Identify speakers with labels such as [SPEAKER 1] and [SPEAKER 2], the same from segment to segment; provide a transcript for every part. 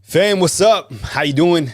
[SPEAKER 1] Fam, what's up? How you doing?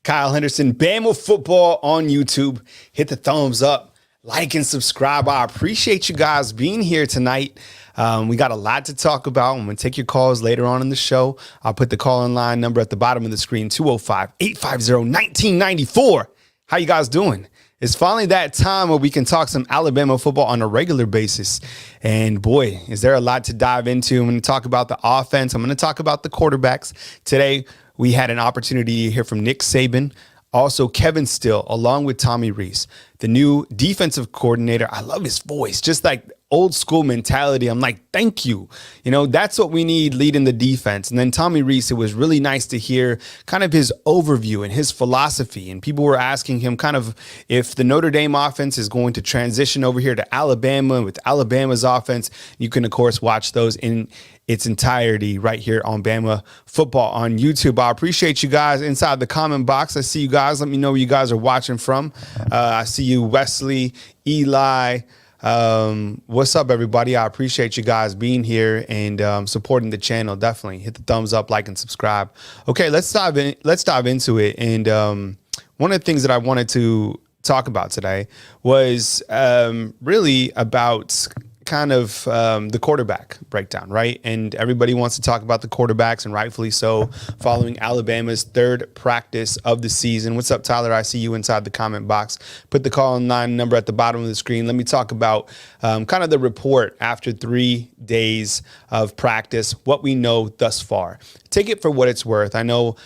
[SPEAKER 1] Kyle Henderson, Bama Football on YouTube. Hit the thumbs up, like and subscribe. I appreciate you guys being here tonight. We got a lot to talk about. I'm going to take your calls later on in the show. I'll put the call-in line number at the bottom of the screen, 205-850-1994. How you guys doing? It's finally that time where we can talk some Alabama football on a regular basis. And boy, is there a lot to dive into. I'm going to talk about the offense. I'm going to talk about the quarterbacks. Today, we had an opportunity to hear from Nick Saban, also Kevin Steele, along with Tommy Rees, the new defensive coordinator. I love his voice, just like old school mentality. I'm like, thank you. You know, that's what we need leading the defense. And then Tommy Rees, it was really nice to hear kind of his overview and his philosophy. And people were asking him kind of if the Notre Dame offense is going to transition over here to Alabama, and with Alabama's offense. You can, of course, watch those in its entirety right here on Bama Football on YouTube. I appreciate you guys inside the comment box. I see you guys. Let me know where you guys are watching from. I see you, Wesley, Eli. What's up, everybody? I appreciate you guys being here and supporting the channel. Definitely hit the thumbs up, like, and subscribe. Okay, let's dive into it. And one of the things that I wanted to talk about today was really about kind of the quarterback breakdown, right? And everybody wants to talk about the quarterbacks, and rightfully so, following Alabama's third practice of the season. What's up, Tyler? I see you inside the comment box. Put the call-in line number at the bottom of the screen. Let me talk about kind of the report after 3 days of practice, what we know thus far. Take it for what it's worth. I know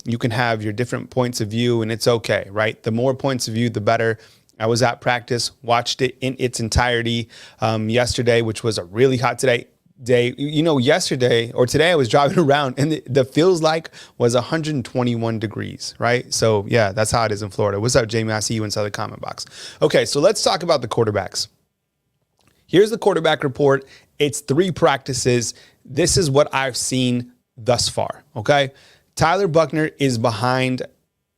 [SPEAKER 1] you can have your different points of view, and it's okay, right? The more points of view, the better. I was at practice, watched it in its entirety yesterday, which was a really hot day. You know, yesterday or today I was driving around and the feels like was 121 degrees, right? So yeah, that's how it is in Florida. What's up, Jamie? I see you inside the comment box. Okay, so let's talk about the quarterbacks. Here's the quarterback report. It's 3 practices. This is what I've seen thus far, okay? Tyler Buchner is behind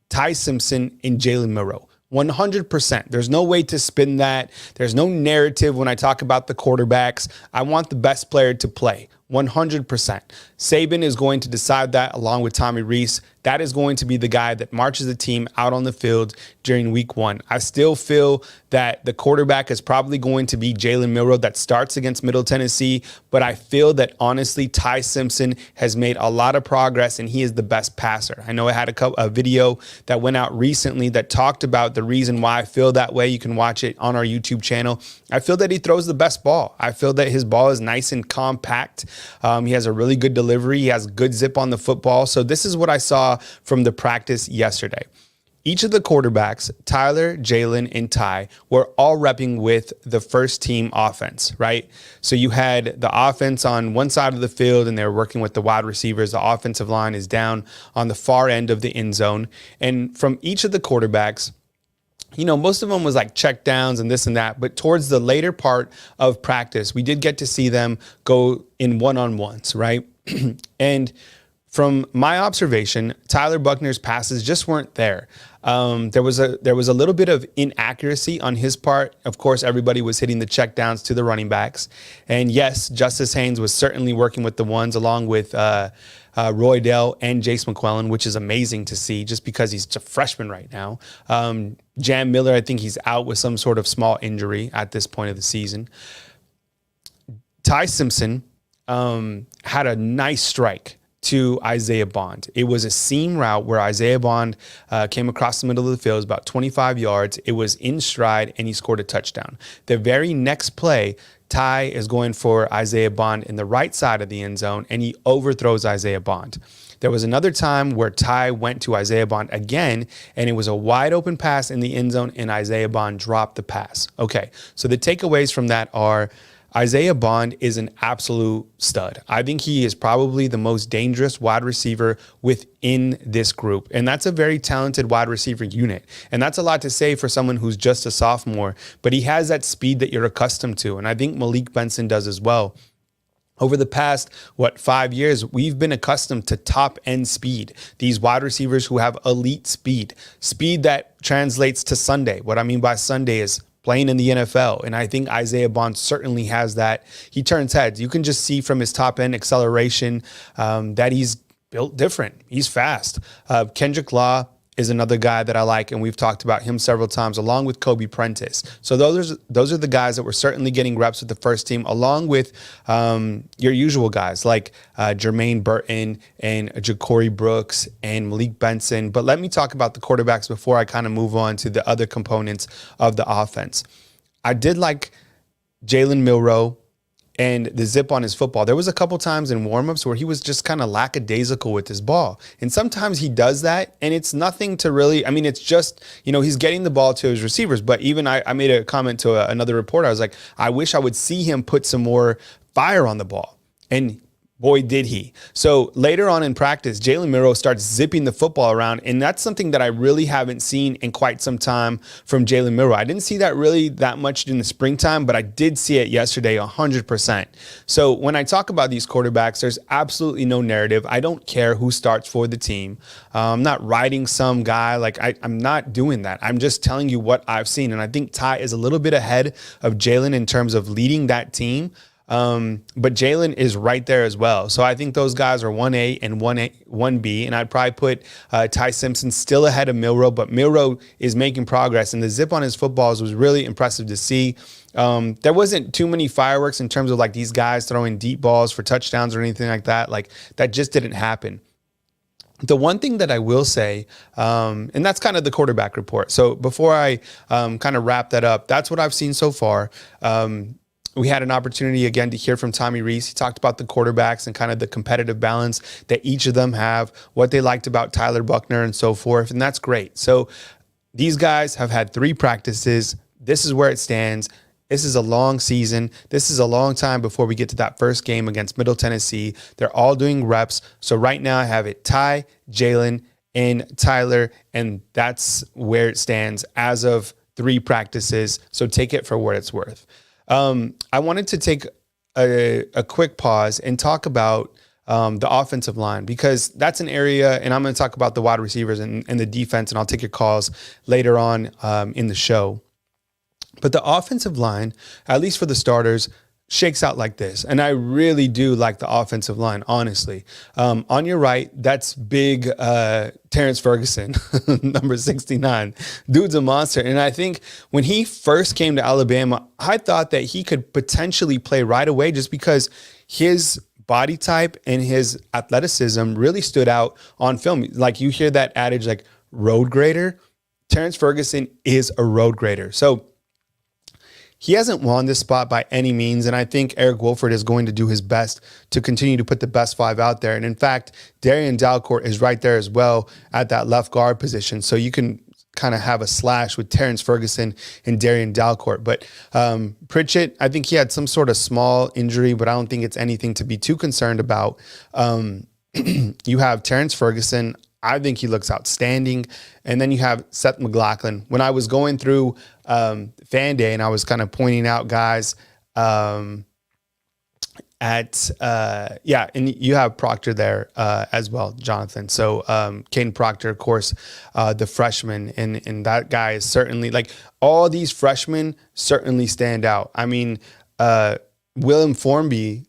[SPEAKER 1] Ty Simpson and Jalen Milroe. 100%. There's no way to spin that. There's no narrative when I talk about the quarterbacks. I want the best player to play. 100%. Saban is going to decide that along with Tommy Rees. That is going to be the guy that marches the team out on the field during week 1. I still feel that the quarterback is probably going to be Jalen Milroe that starts against Middle Tennessee, but I feel that honestly Ty Simpson has made a lot of progress and he is the best passer. I know I had a video that went out recently that talked about the reason why I feel that way. You can watch it on our YouTube channel. I feel that he throws the best ball. I feel that his ball is nice and compact. He has a really good delivery. He has good zip on the football. So this is what I saw from the practice yesterday. Each of the quarterbacks, Tyler, Jalen, and Ty, were all repping with the first team offense, right? So you had the offense on one side of the field and they were working with the wide receivers. The offensive line is down on the far end of the end zone. And from each of the quarterbacks, you know, most of them was like check downs and this and that. But towards the later part of practice, we did get to see them go in one-on-ones, right? And from my observation, Tyler Buchner's passes just weren't there. There was a little bit of inaccuracy on his part. Of course, everybody was hitting the check downs to the running backs. And yes, Justice Haynes was certainly working with the ones along with Roy Dell and Jace McClellan, which is amazing to see just because he's a freshman right now. Jam Miller, I think he's out with some sort of small injury at this point of the season. Ty Simpson had a nice strike to Isaiah Bond. It was a seam route where Isaiah Bond came across the middle of the field. It was about 25 yards. It was in stride, and he scored a touchdown. The very next play, Ty is going for Isaiah Bond in the right side of the end zone, and he overthrows Isaiah Bond. There was another time where Ty went to Isaiah Bond again, and it was a wide open pass in the end zone, and Isaiah Bond dropped the pass. Okay, so the takeaways from that are Isaiah Bond is an absolute stud. I think he is probably the most dangerous wide receiver within this group. And that's a very talented wide receiver unit. And that's a lot to say for someone who's just a sophomore, but he has that speed that you're accustomed to. And I think Malik Benson does as well. Over the past, 5 years, we've been accustomed to top end speed. These wide receivers who have elite speed that translates to Sunday. What I mean by Sunday is playing in the NFL. And I think Isaiah Bond certainly has that. He turns heads. You can just see from his top end acceleration that he's built different. He's fast. Kendrick Law is another guy that I like, and we've talked about him several times, along with Kobe Prentice. So those are the guys that were certainly getting reps with the first team, along with your usual guys like Jermaine Burton and Ja'Cory Brooks and Malik Benson. But let me talk about the quarterbacks before I kind of move on to the other components of the offense. I did like Jalen Milroe and the zip on his football. There was a couple times in warmups where he was just kind of lackadaisical with his ball. And sometimes he does that, and it's nothing to really, I mean, it's just, he's getting the ball to his receivers. But even I made a comment to another reporter. I was like, I wish I would see him put some more fire on the ball. And boy, did he. So later on in practice, Jalen Milroe starts zipping the football around, and that's something that I really haven't seen in quite some time from Jalen Milroe. I didn't see that really that much in the springtime, but I did see it yesterday 100%. So when I talk about these quarterbacks, there's absolutely no narrative. I don't care who starts for the team. I'm not riding some guy. I'm not doing that. I'm just telling you what I've seen, and I think Ty is a little bit ahead of Jalen in terms of leading that team. But Jalen is right there as well. So I think those guys are 1A and 1B, and I'd probably put Ty Simpson still ahead of Milroe, but Milroe is making progress, and the zip on his footballs was really impressive to see. There wasn't too many fireworks in terms of like these guys throwing deep balls for touchdowns or anything like that. Like that just didn't happen. The one thing that I will say, and that's kind of the quarterback report. So before I kind of wrap that up, that's what I've seen so far. We had an opportunity again to hear from Tommy Rees. He talked about the quarterbacks and kind of the competitive balance that each of them have, what they liked about Tyler Buchner and so forth. And that's great. So these guys have had 3 practices. This is where it stands. This is a long season. This is a long time before we get to that first game against Middle Tennessee. They're all doing reps. So right now I have it Ty, Jalen, and Tyler, and that's where it stands as of 3 practices. So take it for what it's worth. I wanted to take a quick pause and talk about the offensive line, because that's an area, and I'm going to talk about the wide receivers and the defense, and I'll take your calls later on in the show. But the offensive line, at least for the starters, shakes out like this. And I really do like the offensive line, honestly. On your right, that's big Terrence Ferguson, number 69. Dude's a monster. And I think when he first came to Alabama, I thought that he could potentially play right away just because his body type and his athleticism really stood out on film. Like you hear that adage like road grader. Terrence Ferguson is a road grader. So he hasn't won this spot by any means, and I think Eric Wolford is going to do his best to continue to put the best 5 out there. And in fact, Darian Dalcourt is right there as well at that left guard position. So you can kind of have a slash with Terrence Ferguson and Darian Dalcourt. But Pritchett, I think he had some sort of small injury, but I don't think it's anything to be too concerned about. You have Terrence Ferguson. I think he looks outstanding. And then you have Seth McLaughlin. When I was going through Fan Day and I was kind of pointing out guys and you have Proctor there as well, Jonathan. So Caden Proctor, of course, the freshman, and that guy is certainly, like, all these freshmen certainly stand out. I mean, Wilkin Formby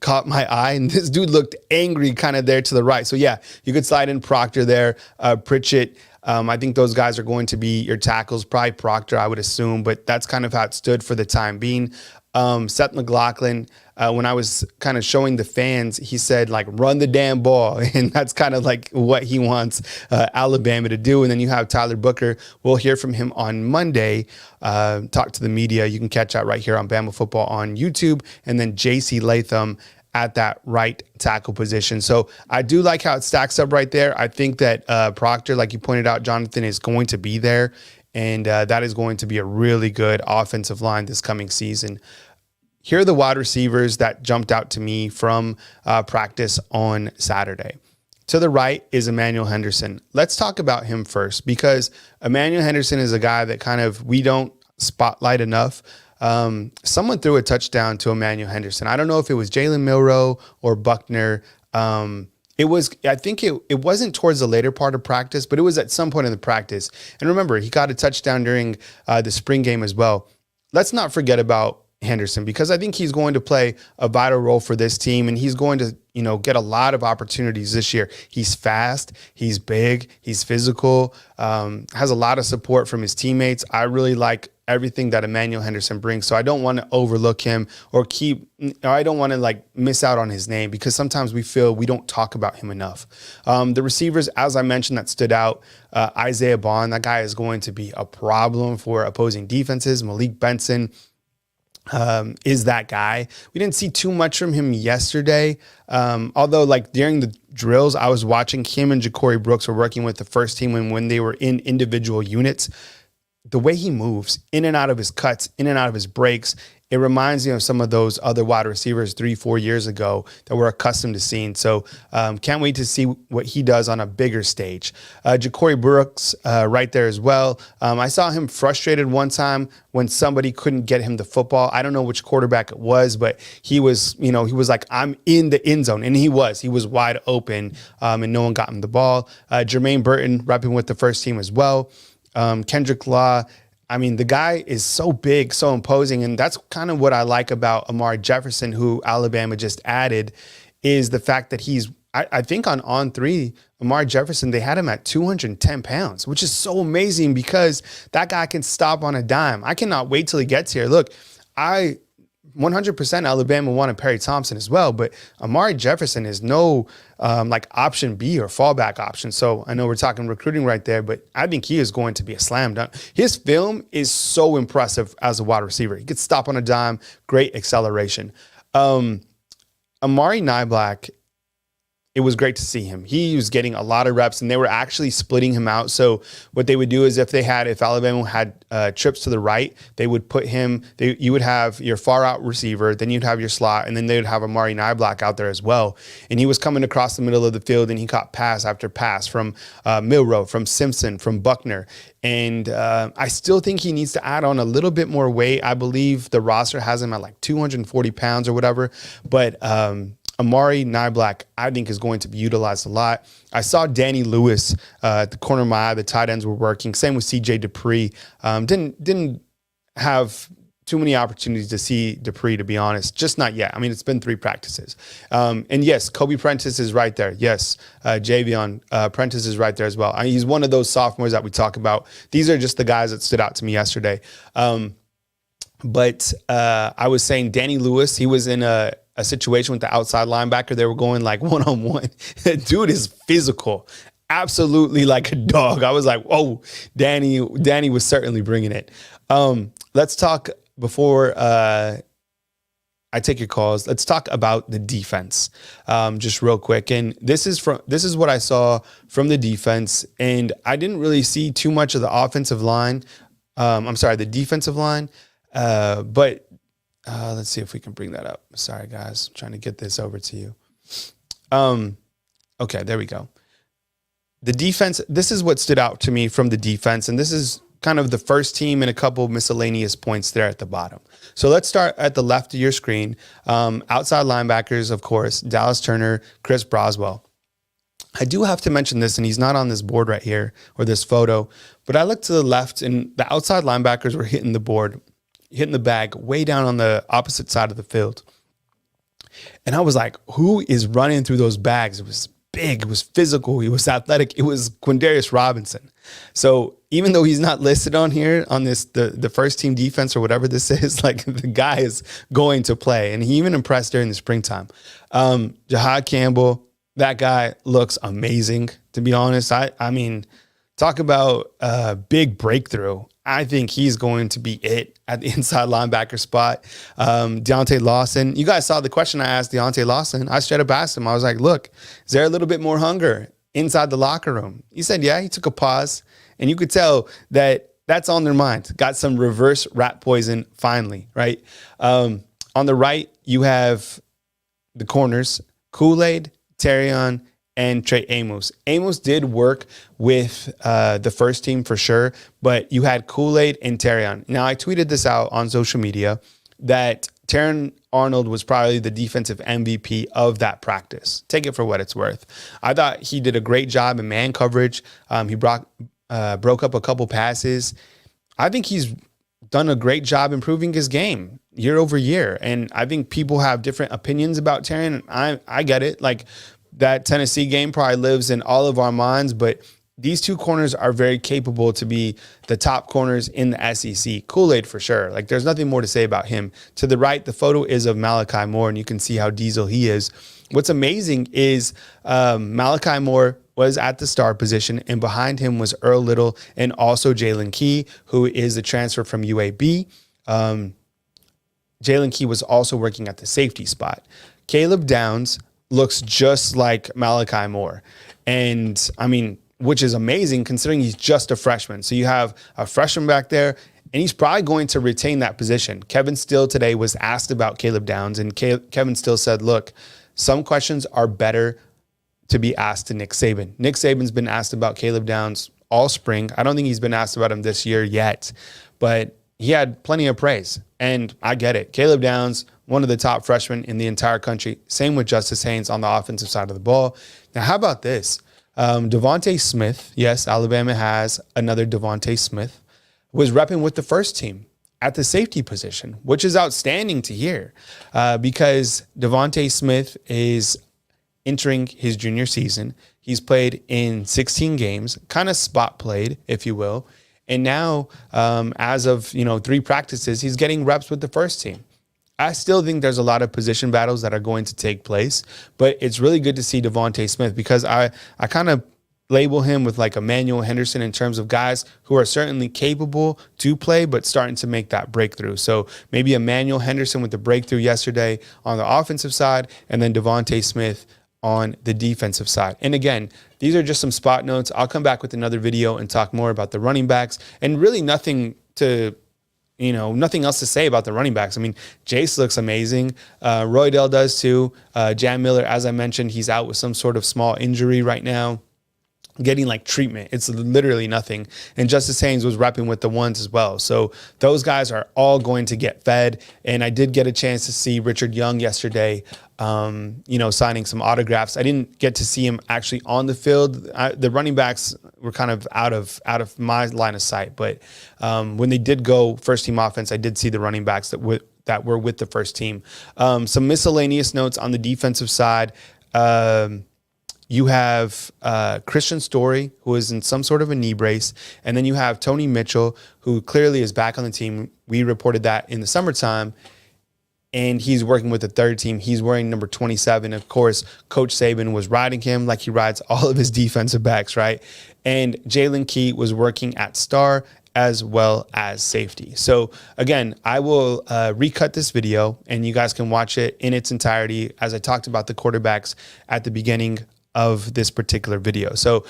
[SPEAKER 1] caught my eye, and this dude looked angry kind of there to the right. So yeah, you could slide in Proctor there, Pritchett. I think those guys are going to be your tackles, probably Proctor, I would assume, but that's kind of how it stood for the time being. Seth McLaughlin, when I was kind of showing the fans, he said, like, run the damn ball. And that's kind of like what he wants Alabama to do. And then you have Tyler Booker. We'll hear from him on Monday. Talk to the media. You can catch that right here on Bama Football on YouTube. And then JC Latham at that right tackle position. So I do like how it stacks up right there. I think that Proctor, like you pointed out, Jonathan, is going to be there. And that is going to be a really good offensive line this coming season. Here are the wide receivers that jumped out to me from practice on Saturday. To the right is Emmanuel Henderson. Let's talk about him first, because Emmanuel Henderson is a guy that kind of we don't spotlight enough. Someone threw a touchdown to Emmanuel Henderson. I don't know if it was Jalen Milroe or Buchner. I think it wasn't towards the later part of practice, but it was at some point in the practice. And remember, he got a touchdown during the spring game as well. Let's not forget about Henderson, because I think he's going to play a vital role for this team, and he's going to get a lot of opportunities this year. He's fast, he's big, he's physical, has a lot of support from his teammates. I really like everything that Emmanuel Henderson brings. So I don't want to overlook him I don't want to miss out on his name, because sometimes we feel we don't talk about him enough. The receivers, as I mentioned, that stood out, Isaiah Bond, that guy is going to be a problem for opposing defenses. Malik Benson is that guy. We didn't see too much from him yesterday. Although during the drills, I was watching him and Ja'Cory Brooks were working with the first team when they were in individual units. The way he moves in and out of his cuts, in and out of his breaks, it reminds me of some of those other wide receivers 3-4 years ago that we're accustomed to seeing. So can't wait to see what he does on a bigger stage. Ja'Cory Brooks right there as well. I saw him frustrated one time when somebody couldn't get him the football. I don't know which quarterback it was, but he was like, I'm in the end zone. And he was wide open and no one got him the ball. Jermaine Burton repping with the first team as well. Kendrick Law, I mean, the guy is so big, so imposing, and that's kind of what I like about Amari Jefferson, who Alabama just added, is the fact that I think on 3, Amari Jefferson, they had him at 210 pounds, which is so amazing because that guy can stop on a dime. I cannot wait till he gets here. Look, 100% Alabama wanted Perry Thompson as well, but Amari Jefferson is no option B or fallback option. So I know we're talking recruiting right there, but I think he is going to be a slam dunk. His film is so impressive as a wide receiver. He could stop on a dime, great acceleration. Amari Niblack, it was great to see him. He was getting a lot of reps, and they were actually splitting him out. So what they would do is if Alabama had trips to the right, they would put him, you would have your far out receiver, then you'd have your slot, and then they would have Amari Niblack out there as well. And he was coming across the middle of the field, and he caught pass after pass from Milroe, from Simpson, from Buckner. And I still think he needs to add on a little bit more weight. I believe the roster has him at 240 pounds or whatever. But Amari Niblack, I think, is going to be utilized a lot. I saw Danny Lewis at the corner of my eye. The tight ends were working. Same with C.J. Dupree. Didn't have too many opportunities to see Dupree, to be honest. Just not yet. I mean, it's been 3 practices. And yes, Kobe Prentice is right there. Yes, Javion Prentice is right there as well. He's one of those sophomores that we talk about. These are just the guys that stood out to me yesterday. But I was saying Danny Lewis, he was in a situation with the outside linebacker. They were going one-on-one. Dude is physical, absolutely like a dog. I was like, whoa, Danny was certainly bringing it. Let's talk before I take your calls. Let's talk about the defense just real quick. And this is what I saw from the defense. And I didn't really see too much of the offensive line. The defensive line. But let's see if we can bring that up. Sorry, guys. I'm trying to get this over to you. Okay, there we go. The defense, this is what stood out to me from the defense, and this is kind of the first team and a couple of miscellaneous points there at the bottom. So let's start at the left of your screen. Outside linebackers, of course, Dallas Turner, Chris Broswell. I do have to mention this, and he's not on this board right here or this photo, but I looked to the left, and the outside linebackers were hitting the board, hitting the bag way down on the opposite side of the field. And I was like, who is running through those bags? It was big, it was physical, he was athletic. It was Quindarius Robinson. So even though he's not listed on here on this, the first team defense or whatever this is, the guy is going to play. And he even impressed during the springtime. Jahad Campbell, that guy looks amazing, to be honest. I mean, talk about a big breakthrough. I think he's going to be it at the inside linebacker spot. Deontay Lawson. You guys saw the question I asked Deontay Lawson. I straight up asked him. I was like, look, is there a little bit more hunger inside the locker room? He said, yeah. He took a pause. And you could tell that that's on their mind. Got some reverse rat poison finally, right? On the right, you have the corners, Kool-Aid, Terrion, and Trey Amos. Amos did work with the first team for sure, but you had Kool-Aid and Terrion. Now, I tweeted this out on social media that Terrion Arnold was probably the defensive MVP of that practice. Take it for what it's worth. I thought he did a great job in man coverage. He broke up a couple passes. I think he's done a great job improving his game year over year. And I think people have different opinions about Terrion. I get it. Like, that Tennessee game probably lives in all of our minds, but these two corners are very capable to be the top corners in the SEC. Kool-Aid for sure. Like, there's nothing more to say about him. To the right, the photo is of Malachi Moore, and you can see how diesel he is. What's amazing is Malachi Moore was at the star position, and behind him was Earl Little and also Jalen Key, who is a transfer from UAB. Jalen Key was also working at the safety spot. Caleb Downs looks just like Malachi Moore. And I mean, which is amazing considering he's just a freshman. So you have a freshman back there, and he's probably going to retain that position. Kevin Steele today was asked about Caleb Downs, and Kevin Steele said, look, some questions are better to be asked to Nick Saban. Nick Saban's been asked about Caleb Downs all spring. I don't think he's been asked about him this year yet, but he had plenty of praise, and I get it. Caleb Downs, one of the top freshmen in the entire country. Same with Justice Haynes on the offensive side of the ball. Now, how about this? Devontae Smith, yes, Alabama has another Devontae Smith, was repping with the first team at the safety position, which is outstanding to hear because Devontae Smith is entering his junior season. He's played in 16 games, kind of spot played, if you will. And now, as of 3 practices, he's getting reps with the first team. I still think there's a lot of position battles that are going to take place, but it's really good to see Devontae Smith because I kind of label him with like Emmanuel Henderson in terms of guys who are certainly capable to play, but starting to make that breakthrough. So maybe Emmanuel Henderson with the breakthrough yesterday on the offensive side, and then Devontae Smith on the defensive side. And again, these are just some spot notes. I'll come back with another video and talk more about the running backs, and really nothing else to say about the running backs. I mean, Jace looks amazing. Roydell does too. Jam Miller, as I mentioned, he's out with some sort of small injury right now, getting like treatment. It's literally nothing. And Justice Haynes was repping with the ones as well. So those guys are all going to get fed. And I did get a chance to see Richard Young yesterday, signing some autographs. I didn't get to see him actually on the field. The running backs were kind of out of my line of sight. But when they did go first team offense, I did see the running backs that were with the first team. Some miscellaneous notes on the defensive side. You have Christian Story, who is in some sort of a knee brace. And then you have Tony Mitchell, who clearly is back on the team. We reported that in the summertime. And he's working with the third team. He's wearing number 27. Of course, Coach Saban was riding him like he rides all of his defensive backs, right? And Jalen Key was working at star as well as safety. So again, I will recut this video and you guys can watch it in its entirety as I talked about the quarterbacks at the beginning of this particular video. So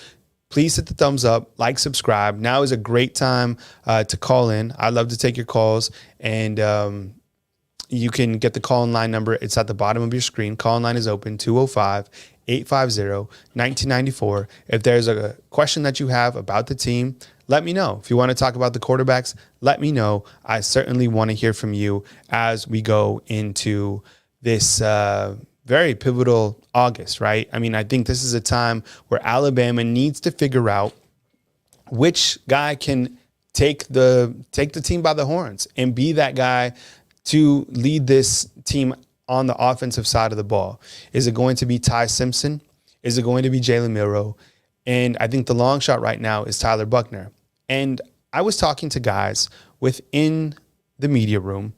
[SPEAKER 1] please hit the thumbs up, like, subscribe. Now is a great time to call in. I love to take your calls, and you can get the call-in line number. It's at the bottom of your screen. Call-in line is open, 205-850-1994. If there's a question that you have about the team, let me know. If you want to talk about the quarterbacks, let me know. I certainly want to hear from you as we go into this very pivotal August, right? I mean, I think this is a time where Alabama needs to figure out which guy can take the team by the horns and be that guy to lead this team on the offensive side of the ball. Is it going to be Ty Simpson? Is it going to be Jalen Milroe? And I think the long shot right now is Tyler Buchner. And I was talking to guys within the media room,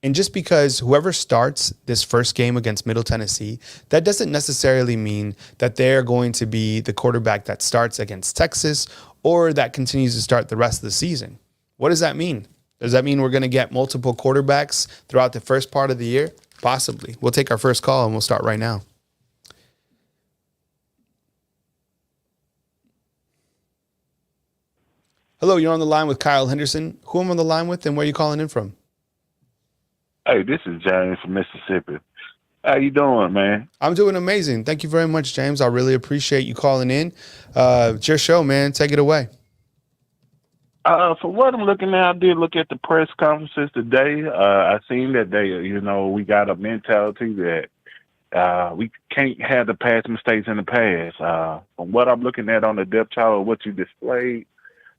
[SPEAKER 1] and just because whoever starts this first game against Middle Tennessee, that doesn't necessarily mean that they're going to be the quarterback that starts against Texas or that continues to start the rest of the season. What does that mean? Does that mean we're going to get multiple quarterbacks throughout the first part of the year? Possibly. We'll take our first call and we'll start right now. Hello, you're on the line with Kyle Henderson. Who am I on the line with and where are you calling in from?
[SPEAKER 2] Hey, this is James from Mississippi. How you doing, man?
[SPEAKER 1] I'm doing amazing. Thank you very much, James. I really appreciate you calling in. It's your show, man. Take it away.
[SPEAKER 2] For what I'm looking at, I did look at the press conferences today. I seen that we got a mentality that we can't have the past mistakes in the past. From what I'm looking at on the depth chart of what you displayed,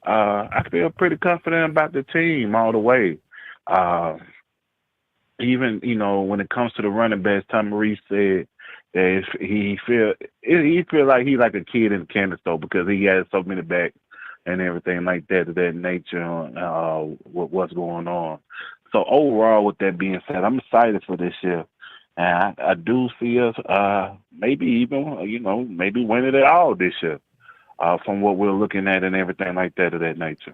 [SPEAKER 2] I feel pretty confident about the team all the way. Uh, Even when it comes to the running backs, Tom Reese said that he feel like he's like a kid in a candy store because he has so many backs and everything like that of that nature. What's going on. So overall, with that being said, I'm excited for this year, and I do see us maybe even maybe winning it all this year from what we're looking at and everything like that of that nature.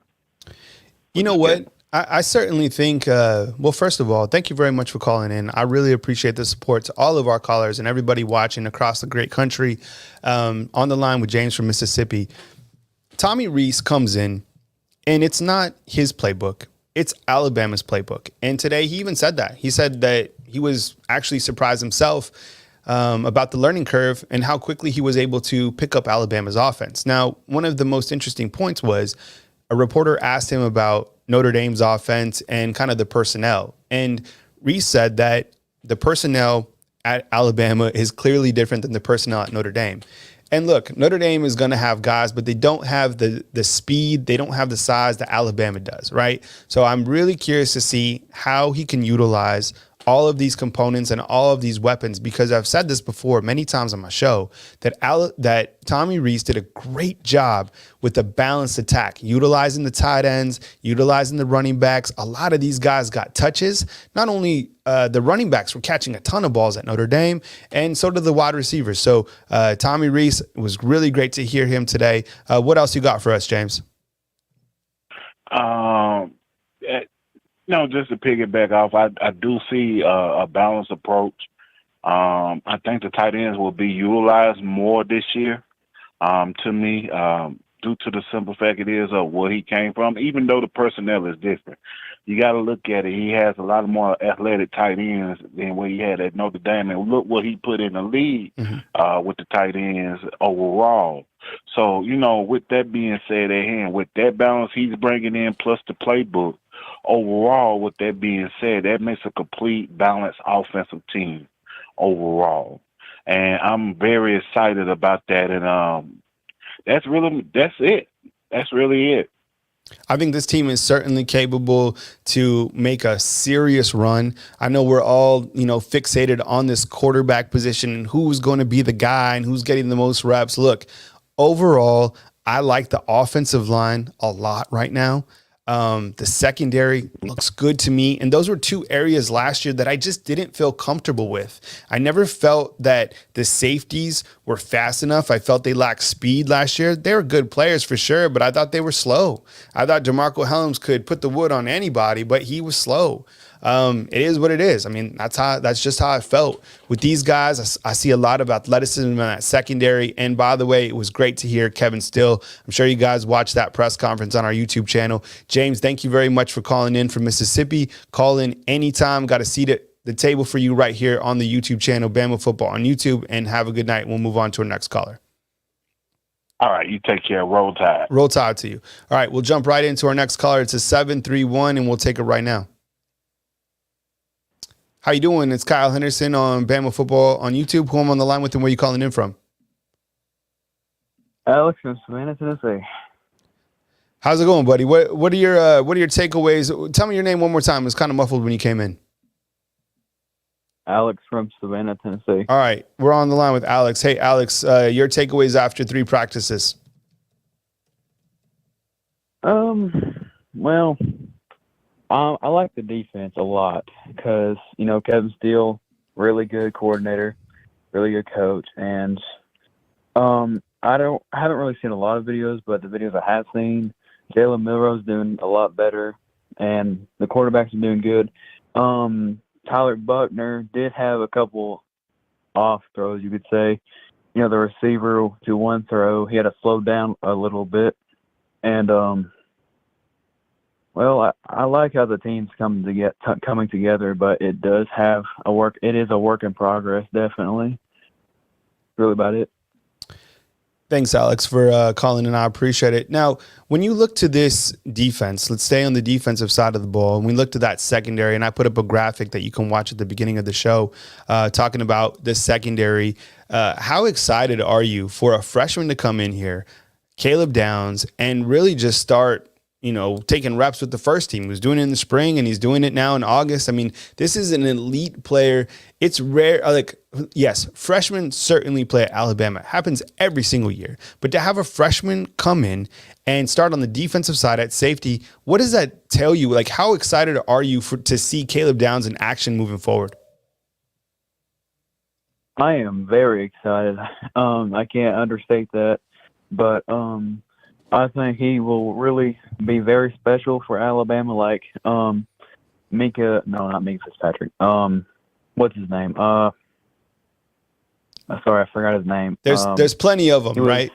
[SPEAKER 1] You know what? I certainly think, well, first of all, thank you very much for calling in. I really appreciate the support to all of our callers and everybody watching across the great country. On the line with James from Mississippi. Tommy Rees comes in, and it's not his playbook. It's Alabama's playbook. And today he even said that. He said that he was actually surprised himself about the learning curve and how quickly he was able to pick up Alabama's offense. Now, one of the most interesting points was a reporter asked him about Notre Dame's offense and kind of the personnel. And Rees said that the personnel at Alabama is clearly different than the personnel at Notre Dame. And look, Notre Dame is going to have guys, but they don't have the speed. They don't have the size that Alabama does, right? So I'm really curious to see how he can utilize all of these components and all of these weapons, because I've said this before many times on my show that Tommy Rees did a great job with the balanced attack, utilizing the tight ends, utilizing the running backs. A lot of these guys got touches. Not only the running backs were catching a ton of balls at Notre Dame, and so did the wide receivers. So Tommy Rees, it was really great to hear him today. What else you got for us, James?
[SPEAKER 2] No, just to piggyback off, I do see a balanced approach. I think the tight ends will be utilized more this year, to me, due to the simple fact it is of where he came from, even though the personnel is different. You got to look at it. He has a lot more athletic tight ends than what he had at Notre Dame. And look what he put in the league with the tight ends overall. So, with that being said, with that balance he's bringing in plus the playbook, overall, with that being said, that makes a complete balanced offensive team overall. And I'm very excited about that. And that's it. That's really it.
[SPEAKER 1] I think this team is certainly capable to make a serious run. I know we're all, fixated on this quarterback position and who's going to be the guy and who's getting the most reps. Look, overall, I like the offensive line a lot right now. The secondary looks good to me. And those were two areas last year that I just didn't feel comfortable with. I never felt that the safeties were fast enough. I felt they lacked speed last year. They were good players for sure, but I thought they were slow. I thought DeMarco Helms could put the wood on anybody, but he was slow. It is what it is. I mean, that's just how I felt with these guys. I see a lot of athleticism in that secondary. And by the way, it was great to hear Kevin Still. I'm sure you guys watched that press conference on our YouTube channel. James, thank you very much for calling in from Mississippi. Call in anytime. Got a seat at the table for you right here on the YouTube channel, Bama Football on YouTube, and have a good night. We'll move on to our next caller.
[SPEAKER 2] All right, you take care. Roll Tide.
[SPEAKER 1] Roll Tide to you. All right, we'll jump right into our next caller. It's a 731, and we'll take it right now. How you doing? It's Kyle Henderson on Bama Football on YouTube. Who I'm on the line with, and where you calling in from?
[SPEAKER 3] Alex from Savannah, Tennessee.
[SPEAKER 1] How's it going, buddy? What are your takeaways? Tell me your name one more time. It was kind of muffled when you came in.
[SPEAKER 3] Alex from Savannah, Tennessee.
[SPEAKER 1] All right, we're on the line with Alex. Hey, Alex, your takeaways after 3 practices.
[SPEAKER 3] Well, I like the defense a lot because, Kevin Steele, really good coordinator, really good coach. And I haven't really seen a lot of videos, but the videos I have seen, Jalen Milroe's doing a lot better, and the quarterbacks are doing good. Tyler Buckner did have a couple off throws, you could say. The receiver to one throw, he had to slow down a little bit. And, well, I like how the team's coming together, but it does have it is a work in progress, definitely. Really about it.
[SPEAKER 1] Thanks, Alex, for calling in. I appreciate it. Now, when you look to this defense, let's stay on the defensive side of the ball, and we look to that secondary, and I put up a graphic that you can watch at the beginning of the show talking about the secondary. How excited are you for a freshman to come in here, Caleb Downs and really just start, taking reps with the first team. He was doing it in the spring and he's doing it now in August. I mean, this is an elite player. It's rare. Yes, freshmen certainly play at Alabama. It happens every single year. But to have a freshman come in and start on the defensive side at safety, what does that tell you? Like, how excited are you to see Caleb Downs in action moving forward?
[SPEAKER 3] I am very excited. I can't understate that, but I think he will really be very special for Alabama. Like not Minka Fitzpatrick. What's his name? Sorry, I forgot his name.
[SPEAKER 1] There's plenty of them, right?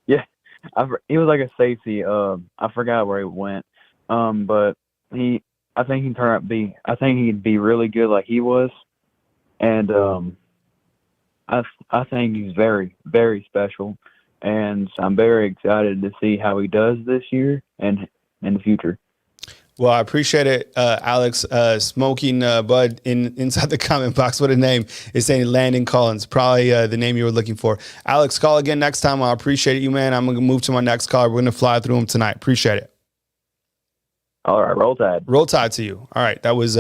[SPEAKER 3] Yeah, he was like a safety. I forgot where he went. But I think he turned out to be. I think he'd be really good, like he was. And I think he's very, very special, and I'm very excited to see how he does this year and in the future.
[SPEAKER 1] Well, I appreciate it, Alex. Smoking Bud inside the comment box. What a name. Is saying Landon Collins, probably the name you were looking for. Alex, call again next time. I appreciate you, man. I'm going to move to my next caller. We're going to fly through him tonight. Appreciate it.
[SPEAKER 3] All right, roll tide.
[SPEAKER 1] Roll tide to you. All right, that was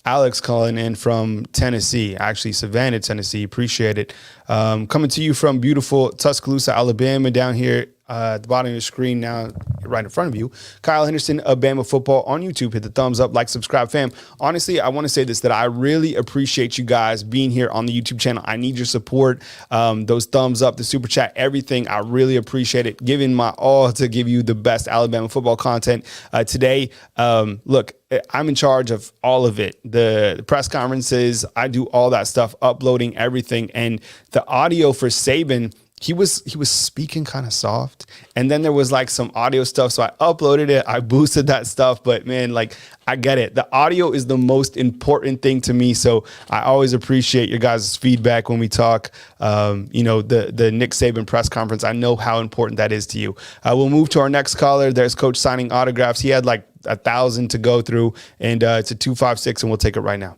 [SPEAKER 1] Alex calling in from Tennessee, actually Savannah, Tennessee. Appreciate it. Coming to you from beautiful Tuscaloosa, Alabama, down here at the bottom of your screen now, right in front of you. Kyle Henderson of Bama Football on YouTube. Hit the thumbs up, like, subscribe, fam. Honestly, I want to say this, that I really appreciate you guys being here on the YouTube channel. I need your support. Those thumbs up, the super chat, everything. I really appreciate it. Giving my all to give you the best Alabama football content today. Look, I'm in charge of all of it. The press conferences, I do all that stuff, uploading everything. And the audio for Saban, he was speaking kind of soft, and then there was like some audio stuff. So I uploaded it, I boosted that stuff, but man, like, I get it. The audio is the most important thing to me. So I always appreciate your guys' feedback when we talk, the Nick Saban press conference. I know how important that is to you. We'll move to our next caller. There's Coach signing autographs. He had like 1,000 to go through, and it's a 256, and we'll take it right now.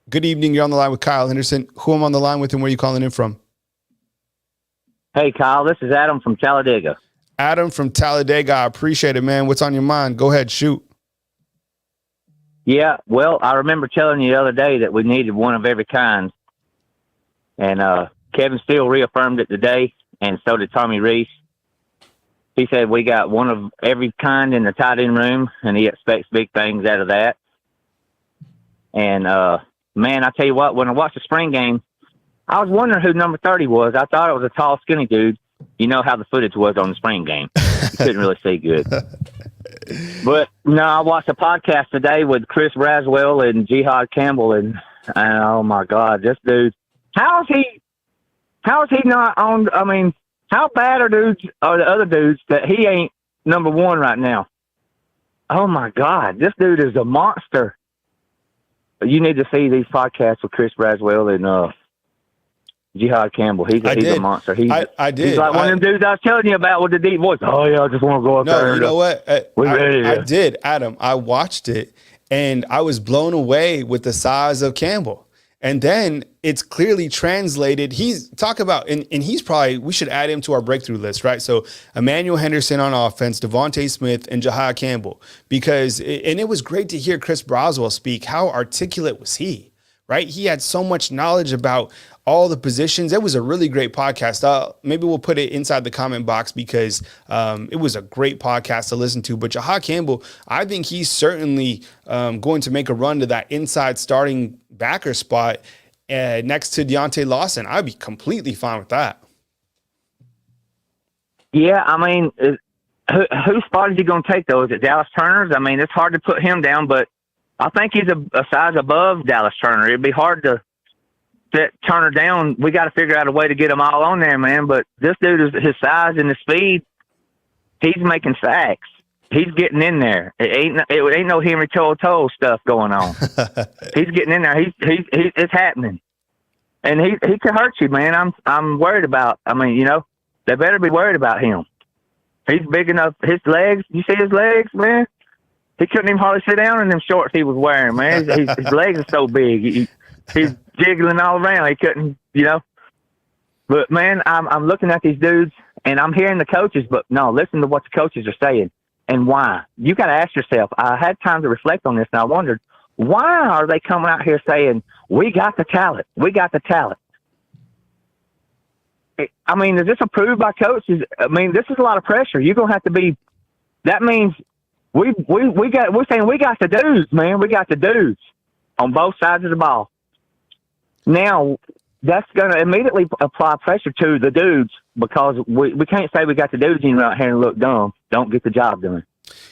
[SPEAKER 1] Good evening. You're on the line with Kyle Henderson. Who am I on the line with, and where are you calling in from?
[SPEAKER 4] Hey, Kyle, this is Adam from Talladega.
[SPEAKER 1] Adam from Talladega. I appreciate it, man. What's on your mind? Go ahead, shoot.
[SPEAKER 4] Yeah, well, I remember telling you the other day that we needed one of every kind. And Kevin Steele reaffirmed it today, and so did Tommy Reese. He said we got one of every kind in the tight end room, and he expects big things out of that. And, man, I tell you what, when I watched the spring game, I was wondering who number 30 was. I thought it was a tall, skinny dude. You know how the footage was on the spring game. You couldn't really see good. But, no, I watched a podcast today with Chris Braswell and Jihad Campbell, and oh, my God, this dude. How is he not on, I mean, how bad are the other dudes that he ain't number one right now? Oh, my God, this dude is a monster. You need to see these podcasts with Chris Braswell and Jihad Campbell. He's a monster.
[SPEAKER 1] I did.
[SPEAKER 4] He's like one of them dudes I was telling you about with the deep voice. Oh, yeah, I just want to go up there.
[SPEAKER 1] No, you know what?
[SPEAKER 4] I
[SPEAKER 1] did, Adam. I watched it, and I was blown away with the size of Campbell. And then it's clearly translated. He's talk about, and he's probably, we should add him to our breakthrough list, right? So Emmanuel Henderson on offense, Devontae Smith, and Jihad Campbell, and it was great to hear Chris Braswell speak. How articulate was he, right? He had so much knowledge about all the positions. It was a really great podcast. Maybe we'll put it inside the comment box because it was a great podcast to listen to. But Jihad Campbell, I think he's certainly going to make a run to that inside starting backer spot next to Deontay Lawson. I'd be completely fine with that.
[SPEAKER 4] Yeah, I mean, whose spot is he going to take, though? Is it Dallas Turner's? I mean, it's hard to put him down, but I think he's a size above Dallas Turner. It'd be hard to set Turner down. We got to figure out a way to get them all on there, man. But this dude is his size and the speed. He's making sacks. He's getting in there. It ain't no Henry Toe stuff going on. He's getting in there. It's happening, and he can hurt you, man. I'm worried about. I mean, they better be worried about him. He's big enough. His legs. You see his legs, man. He couldn't even hardly sit down in them shorts he was wearing, man. His legs are so big. He's jiggling all around. He couldn't, But man, I'm looking at these dudes and I'm hearing the coaches, but no, listen to what the coaches are saying and why. You got to ask yourself. I had time to reflect on this, and I wondered, why are they coming out here saying we got the talent? We got the talent. I mean, is this approved by coaches? I mean, this is a lot of pressure. You're gonna have to be. That means we're saying we got the dudes, man. We got the dudes on both sides of the ball. Now that's gonna immediately apply pressure to the dudes because we can't say we got the dudes in right here and look dumb. Don't get the job done.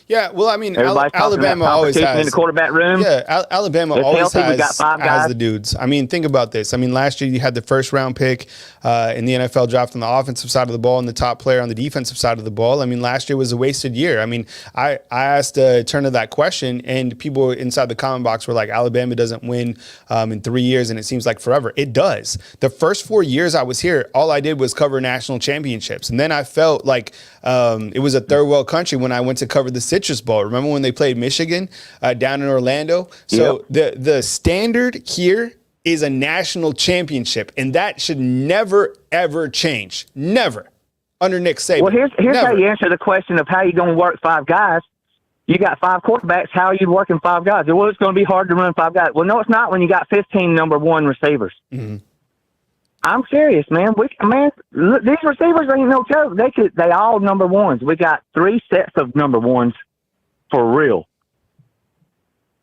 [SPEAKER 1] Yeah, well, I mean,
[SPEAKER 4] Everybody's
[SPEAKER 1] Alabama
[SPEAKER 4] about
[SPEAKER 1] always has
[SPEAKER 4] in the quarterback room.
[SPEAKER 1] Yeah, Alabama
[SPEAKER 4] It's
[SPEAKER 1] always
[SPEAKER 4] healthy. We got five
[SPEAKER 1] has
[SPEAKER 4] guys.
[SPEAKER 1] the dudes. I mean, think about this. I mean, last year you had the first round pick in the NFL draft on the offensive side of the ball and the top player on the defensive side of the ball. I mean, last year was a wasted year. I mean, I asked Turner that question, and people inside the comment box were like, Alabama doesn't win in 3 years, and it seems like forever. It does. The first 4 years I was here, all I did was cover national championships, and then I felt like it was a third world country when I went to cover the Citrus Bowl. Remember when they played Michigan down in Orlando? So the standard here is a national championship, and that should never, ever change. Never. Under Nick Saban.
[SPEAKER 4] Well, here's
[SPEAKER 1] Never.
[SPEAKER 4] how you answer the question of how you going to work five guys. You got five quarterbacks. How are you working five guys? Well, it's going to be hard to run five guys. Well, no, it's not when you got 15 number one receivers.
[SPEAKER 1] Mm-hmm.
[SPEAKER 4] I'm serious, man. Look, these receivers ain't no joke. They all number ones. We got 3 sets of number ones for real.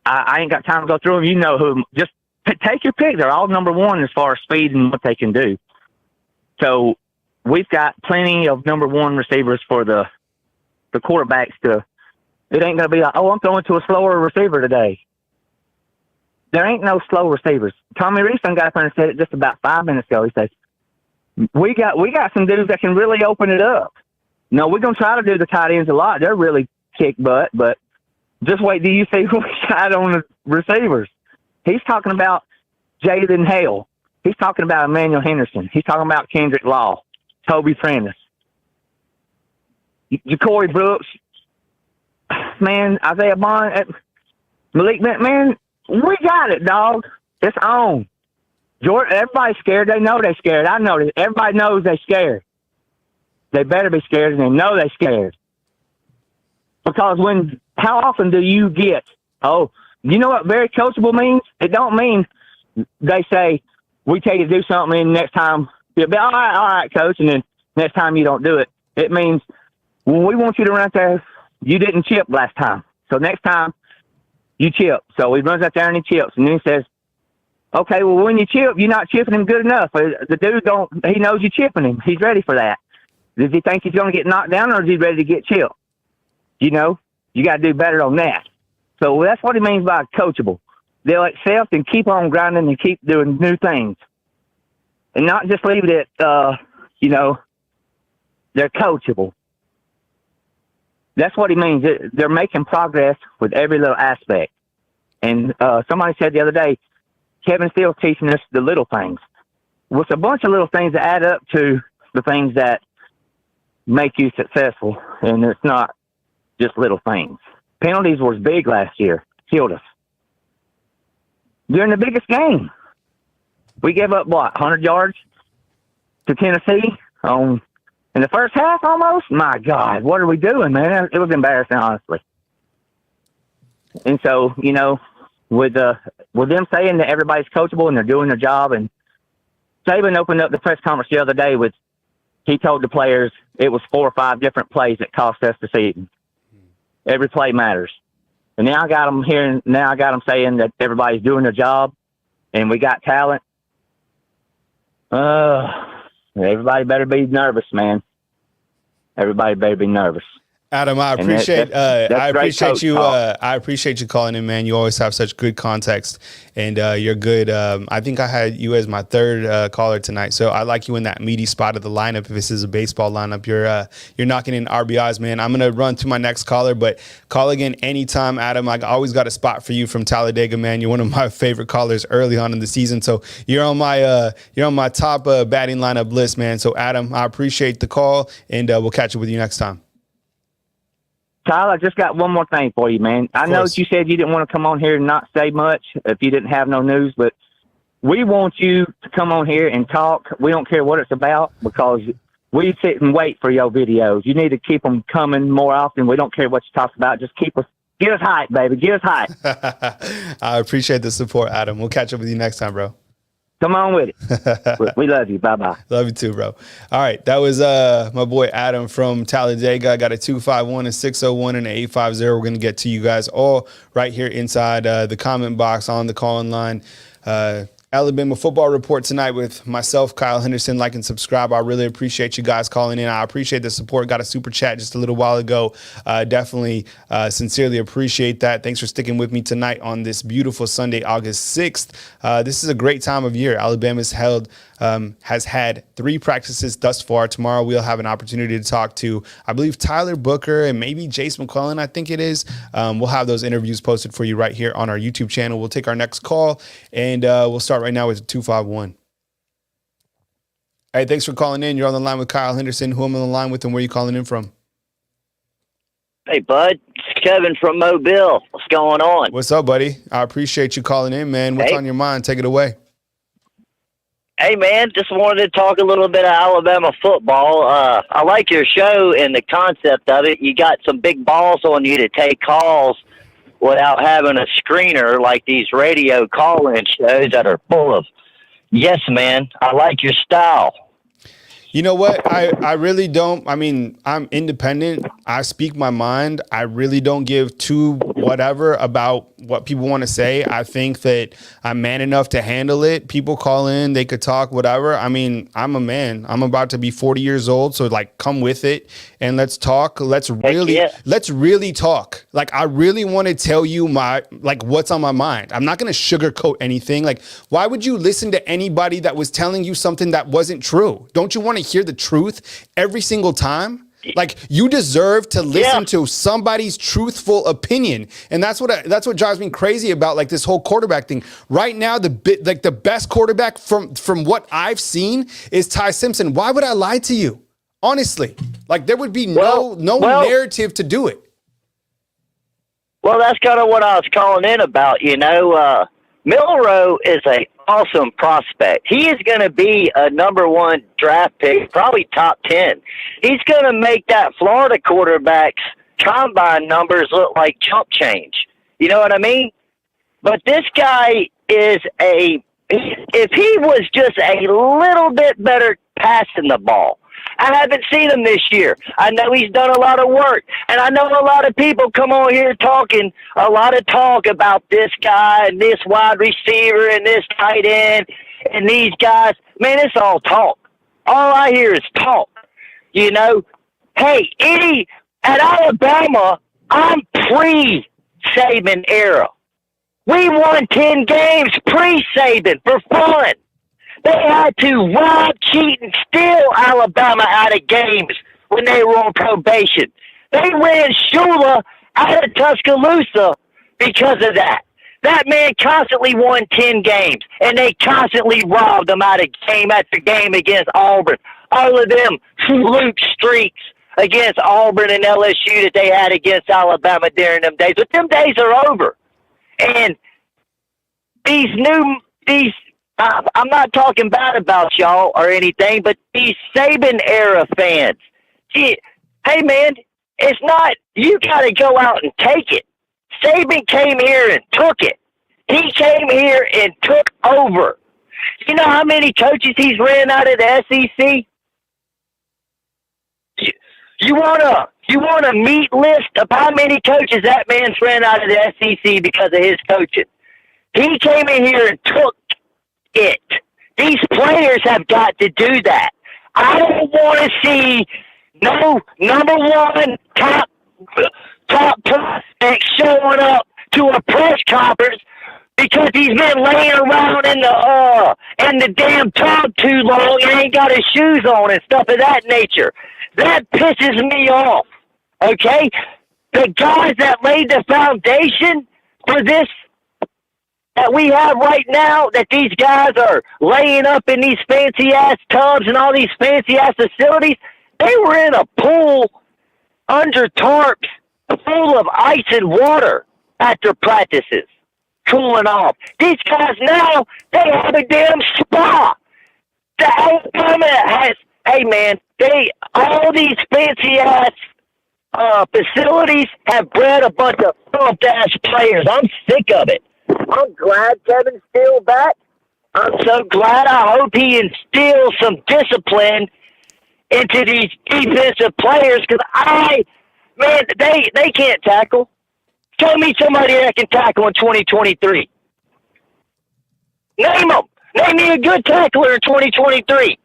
[SPEAKER 4] I ain't got time to go through them. You know who. Just take your pick. They're all number one as far as speed and what they can do. So we've got plenty of number one receivers for the quarterbacks to. It ain't going to be like, oh, I'm throwing to a slower receiver today. There ain't no slow receivers. Tommy Reese got up there and said it just about 5 minutes ago. He says, we got some dudes that can really open it up. No, we're going to try to do the tight ends a lot. They're really kick butt, but just wait till you see who we got on the receivers. He's talking about Jaden Hale. He's talking about Emmanuel Henderson. He's talking about Kendrick Law, Toby Prentice, Ja'Cory Brooks, man, Isaiah Bond, Malik, man, we got it, dog. It's on. Jordan, everybody's scared. They know they're scared. I know this. Everybody knows they're scared. They better be scared, and they know they're scared. Because how often do you get, oh, you know what very coachable means? It don't mean they say, we tell you to do something, and next time you'll be, all right, coach, and then next time you don't do it. It means, when we want you to run out there, you didn't chip last time. So next time, you chip. So he runs out there and he chips, and then he says, okay, well, when you chip, you're not chipping him good enough. The dude he knows you're chipping him. He's ready for that. Does he think he's going to get knocked down, or is he ready to get chipped? You know, you got to do better on that. So that's what he means by coachable. They'll accept and keep on grinding and keep doing new things. And not just leave it at, they're coachable. That's what he means. They're making progress with every little aspect. And somebody said the other day, Kevin Steele's teaching us the little things. Well, it's a bunch of little things that add up to the things that make you successful. And it's not just little things. Penalties was big last year. Killed us. During the biggest game, we gave up, 100 yards to Tennessee in the first half almost? My God, what are we doing, man? It was embarrassing, honestly. And so, with them saying that everybody's coachable and they're doing their job, and Saban opened up the press conference the other day he told the players it was 4 or 5 different plays that cost us the season. Every play matters. And now I got them saying that everybody's doing their job and we got talent. Everybody better be nervous, man. Everybody better be nervous.
[SPEAKER 1] Adam, I appreciate you. I appreciate you calling in, man. You always have such good context, and you're good. I think I had you as my third caller tonight, so I like you in that meaty spot of the lineup. If this is a baseball lineup, you're knocking in RBIs, man. I'm gonna run to my next caller, but call again anytime, Adam. I always got a spot for you from Talladega, man. You're one of my favorite callers early on in the season, so you're on my top batting lineup list, man. So Adam, I appreciate the call, and we'll catch up with you next time.
[SPEAKER 4] Tyler, I just got one more thing for you, man. I know that you said you didn't want to come on here and not say much if you didn't have no news, but we want you to come on here and talk. We don't care what it's about because we sit and wait for your videos. You need to keep them coming more often. We don't care what you talk about. Just get us hype, baby. Get us hype.
[SPEAKER 1] I appreciate the support, Adam. We'll catch up with you next time, bro.
[SPEAKER 4] Come on with it. We love you. Bye-bye.
[SPEAKER 1] Love you too, bro. All right. That was my boy Adam from Talladega. I got a 251, a 601, and an 850. We're going to get to you guys all right here inside the comment box on the call-in line. Alabama football report tonight with myself, Kyle Henderson. Like and subscribe. I really appreciate you guys calling in. I appreciate the support. Got a super chat just a little while ago. Definitely sincerely appreciate that. Thanks for sticking with me tonight on this beautiful Sunday, August 6th. This is a great time of year. Alabama's has had 3 practices thus far. Tomorrow we'll have an opportunity to talk to, I believe, Tyler Booker and maybe Jace McClellan, I think it is. We'll have those interviews posted for you right here on our YouTube channel. We'll take our next call, and we'll start right now with 251. Hey, thanks for calling in. You're on the line with Kyle Henderson. Who am I on the line with, and where are you calling in from?
[SPEAKER 5] Hey, bud. It's Kevin from Mobile. What's going on?
[SPEAKER 1] What's up, buddy? I appreciate you calling in, man. What's on your mind? Take it away.
[SPEAKER 5] Hey, man, just wanted to talk a little bit of Alabama football. I like your show and the concept of it. You got some big balls on you to take calls without having a screener like these radio call-in shows that are full of yes, man. I like your style.
[SPEAKER 1] You know what? I really don't. I mean, I'm independent. I speak my mind. I really don't give two whatever about what people want to say. I think that I'm man enough to handle it. People call in, they could talk, whatever. I mean, I'm a man. I'm about to be 40 years old. So like, come with it and let's talk. Let's really talk. Like, I really want to tell you what's on my mind. I'm not going to sugarcoat anything. Like, why would you listen to anybody that was telling you something that wasn't true? Don't you want to hear the truth every single time? Like, you deserve to listen to somebody's truthful opinion. And that's what drives me crazy about like this whole quarterback thing. Right now, the best quarterback from what I've seen is Ty Simpson. Why would I lie to you? Honestly, like there would be no narrative to do it.
[SPEAKER 5] Well, that's kind of what I was calling in about. You know, Milroe is an awesome prospect. He is going to be a #1 draft pick, probably top 10. He's going to make that Florida quarterback's combine numbers look like chump change. You know what I mean? But this guy is if he was just a little bit better passing the ball. I haven't seen him this year. I know he's done a lot of work, and I know a lot of people come on here talking a lot of talk about this guy and this wide receiver and this tight end and these guys. Man, it's all talk. All I hear is talk. You know, hey, at Alabama, I'm pre-Saban era. We won 10 games pre-Saban for fun. They had to rob, cheat, and steal Alabama out of games when they were on probation. They ran Shula out of Tuscaloosa because of that. That man constantly won 10 games, and they constantly robbed them out of game after game against Auburn. All of them fluke streaks against Auburn and LSU that they had against Alabama during them days. But them days are over. And I'm not talking bad about y'all or anything, but these Saban era fans, hey man, it's not, you got to go out and take it. Saban came here and took it. He came here and took over. You know how many coaches he's ran out of the SEC? You want a meat list of how many coaches that man's ran out of the SEC because of his coaching? He came in here and took it. These players have got to do that. I don't want to see no #1 top prospect showing up to a press conference because he's been laying around in the damn tub too long and ain't got his shoes on and stuff of that nature. That pisses me off. Okay? The guys that laid the foundation for this that we have right now, that these guys are laying up in these fancy-ass tubs and all these fancy-ass facilities, they were in a pool under tarps full of ice and water at their practices. cooling off. These guys now, they have a damn spa. The Alabama has, hey man, all these fancy ass facilities have bred a bunch of front-ass players. I'm sick of it. I'm glad Kevin's still back. I'm so glad. I hope he instills some discipline into these defensive players because they can't tackle. Show me somebody that can tackle in 2023. Name them. Name me a good tackler in 2023.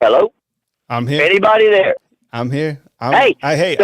[SPEAKER 5] Hello?
[SPEAKER 1] I'm here.
[SPEAKER 5] Anybody there?
[SPEAKER 1] I'm here. I'm
[SPEAKER 5] Okay,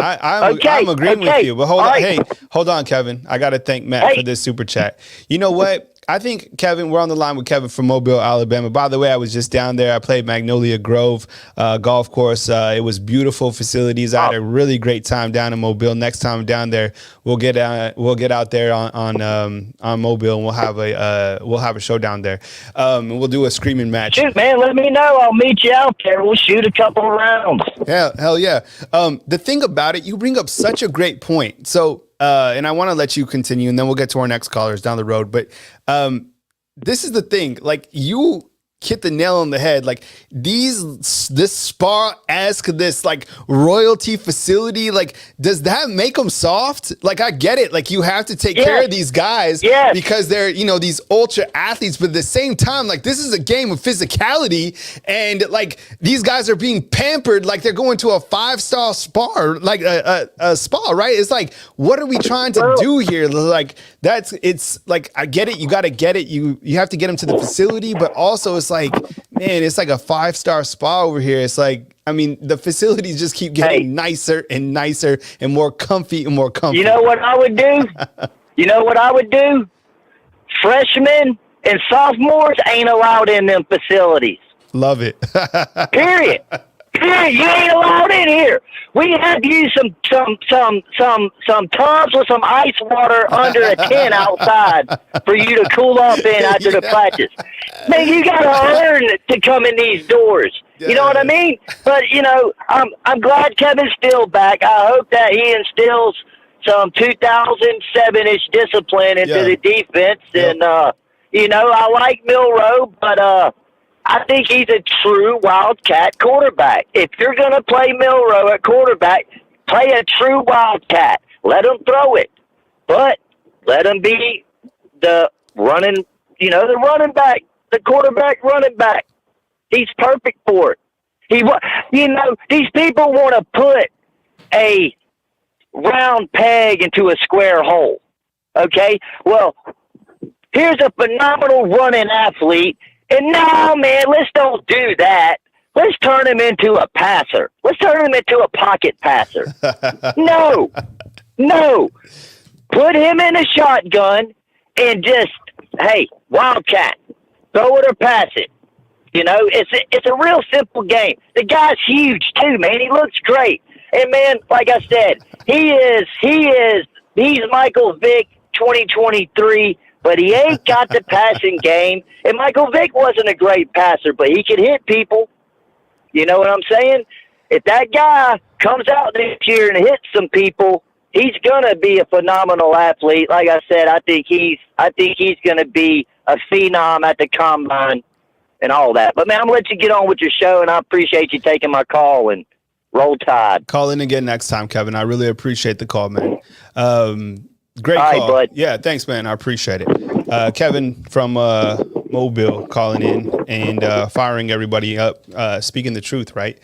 [SPEAKER 1] agreeing with you, but hold on.
[SPEAKER 5] right.
[SPEAKER 1] Hey, hold on, Kevin. I got to thank Matt for this super chat. You know what? I think, Kevin, we're on the line with Kevin from Mobile, Alabama. By the way, I was just down there. I played Magnolia Grove golf course. It was beautiful facilities. I had a really great time down in Mobile. Next time I'm down there, we'll get out there on Mobile, and we'll have a show down there. And we'll do a screaming match.
[SPEAKER 5] Shoot, man, let me know. I'll meet you out there. We'll shoot a couple of rounds.
[SPEAKER 1] Hell yeah. The thing about it, you bring up such a great point. So, and I want to let you continue, and then we'll get to our next callers down the road. But this is the thing. Like, you hit the nail on the head. Like, this spa-esque, this like royalty facility, like, does that make them soft? Like, I get it. Like, you have to take care of these guys because they're, these ultra athletes, but at the same time, like, this is a game of physicality, and like, these guys are being pampered like they're going to a 5-star spa, like a spa, right? It's like, what are we trying to do here? Like, it's like, I get it. You got to get it. You have to get them to the facility, but also it's like, man, it's like a 5-star spa over here. It's like, I mean, the facilities just keep getting nicer and nicer and more comfy and more comfy.
[SPEAKER 5] You know what I would do? Freshmen and sophomores ain't allowed in them facilities.
[SPEAKER 1] Love it.
[SPEAKER 5] Period. You ain't allowed in here. We have you some tubs with some ice water under a tent outside for you to cool off in after the practice. Man, you gotta earn to come in these doors. You know what I mean? But I'm glad Kevin's still back. I hope that he instills some 2007-ish discipline into the defense. And I like Milroe, but I think he's a true Wildcat quarterback. If you're going to play Milroe at quarterback, play a true Wildcat. Let him throw it. But let him be the running, the running back, the quarterback running back. He's perfect for it. These people want to put a round peg into a square hole. Okay? Well, here's a phenomenal running athlete. And no, man, let's don't do that. Let's turn him into a passer. Let's turn him into a pocket passer. No. Put him in a shotgun and just, hey, Wildcat, throw it or pass it. It's a real simple game. The guy's huge too, man. He looks great. And man, like I said, he's Michael Vick 2023. But he ain't got the passing game. And Michael Vick wasn't a great passer, but he could hit people. You know what I'm saying? If that guy comes out this year and hits some people, he's gonna be a phenomenal athlete. Like I said, I think he's gonna be a phenom at the combine and all that. But man, I'm gonna let you get on with your show, and I appreciate you taking my call, and roll Tide.
[SPEAKER 1] Call in again next time, Kevin. I really appreciate the call, man. Great
[SPEAKER 5] all
[SPEAKER 1] call.
[SPEAKER 5] Right, bud.
[SPEAKER 1] Yeah, thanks, man. I appreciate it. Kevin from Mobile calling in and firing everybody up, speaking the truth, right?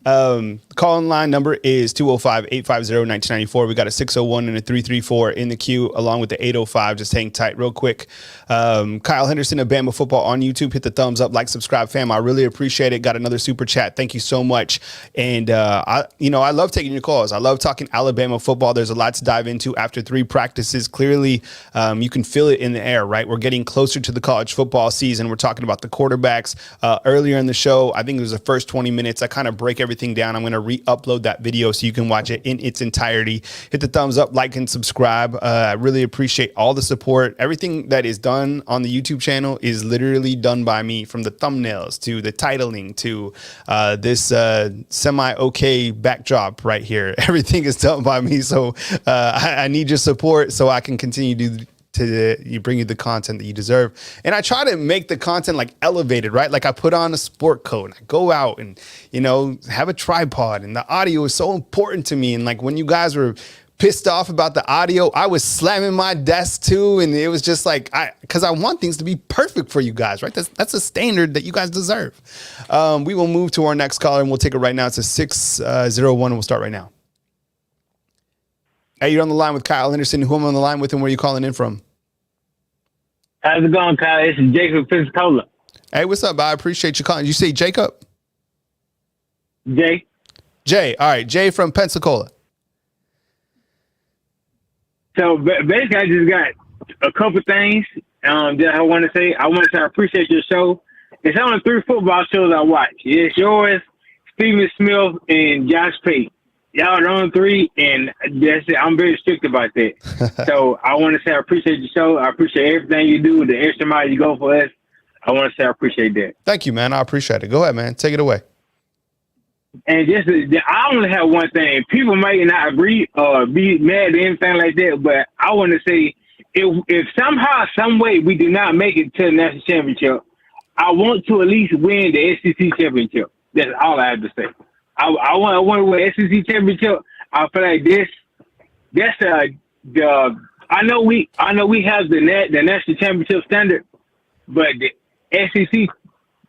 [SPEAKER 1] Call-in line number is 205-850-1994. We got a 601 and a 334 in the queue, along with the 805. Just hang tight real quick. Kyle Henderson of Bama Football on YouTube. Hit the thumbs up, like, subscribe, fam. I really appreciate it. Got another super chat. Thank you so much. And I love taking your calls. I love talking Alabama football. There's a lot to dive into after 3 practices. Clearly, you can feel it in the air, right? We're getting closer to the college football season. We're talking about the quarterback quarterbacks earlier in the show. I think it was the first 20 minutes. I kind of break everything down. I'm going to re-upload that video so you can watch it in its entirety. Hit the thumbs up, like, and subscribe. I really appreciate all the support. Everything that is done on the YouTube channel is literally done by me, from the thumbnails to the titling to this semi-okay backdrop right here. Everything is done by me. So I need your support so I can continue to bring you the content that you deserve. And I try to make the content like elevated, right? Like I put on a sport coat and I go out and, you know, have a tripod, and the audio is so important to me. And like when you guys were pissed off about the audio, I was slamming my desk too. And it was just like, because I want things to be perfect for you guys, right? That's a standard that you guys deserve. We will move to our next caller, and we'll take it right now. It's a 601, and we'll start right now. Hey, you're on the line with Kyle Henderson. Who am I on the line with, and where are you calling in from?
[SPEAKER 6] How's it going, Kyle? This is Jacob Pensacola.
[SPEAKER 1] Hey, what's up? I appreciate you calling. You say Jacob?
[SPEAKER 6] Jay.
[SPEAKER 1] Jay. All right, Jay from Pensacola.
[SPEAKER 6] So basically, I just got a couple things that I want to say. I want to say I appreciate your show. It's only 3 football shows I watch. It's yours, Stephen Smith, and Josh Pate. Y'all are on 3, and that's it. I'm very strict about that. So I want to say I appreciate your show. I appreciate everything you do, the extra mile you go for us. I want to say I appreciate that.
[SPEAKER 1] Thank you, man. I appreciate it. Go ahead, man. Take it away.
[SPEAKER 6] And just, I only have one thing. People might not agree or be mad or anything like that, but I want to say if somehow, some way we do not make it to the national championship, I want to at least win the SEC championship. That's all I have to say. I want to win SEC championship. I feel like I know we have the national championship standard, but the SEC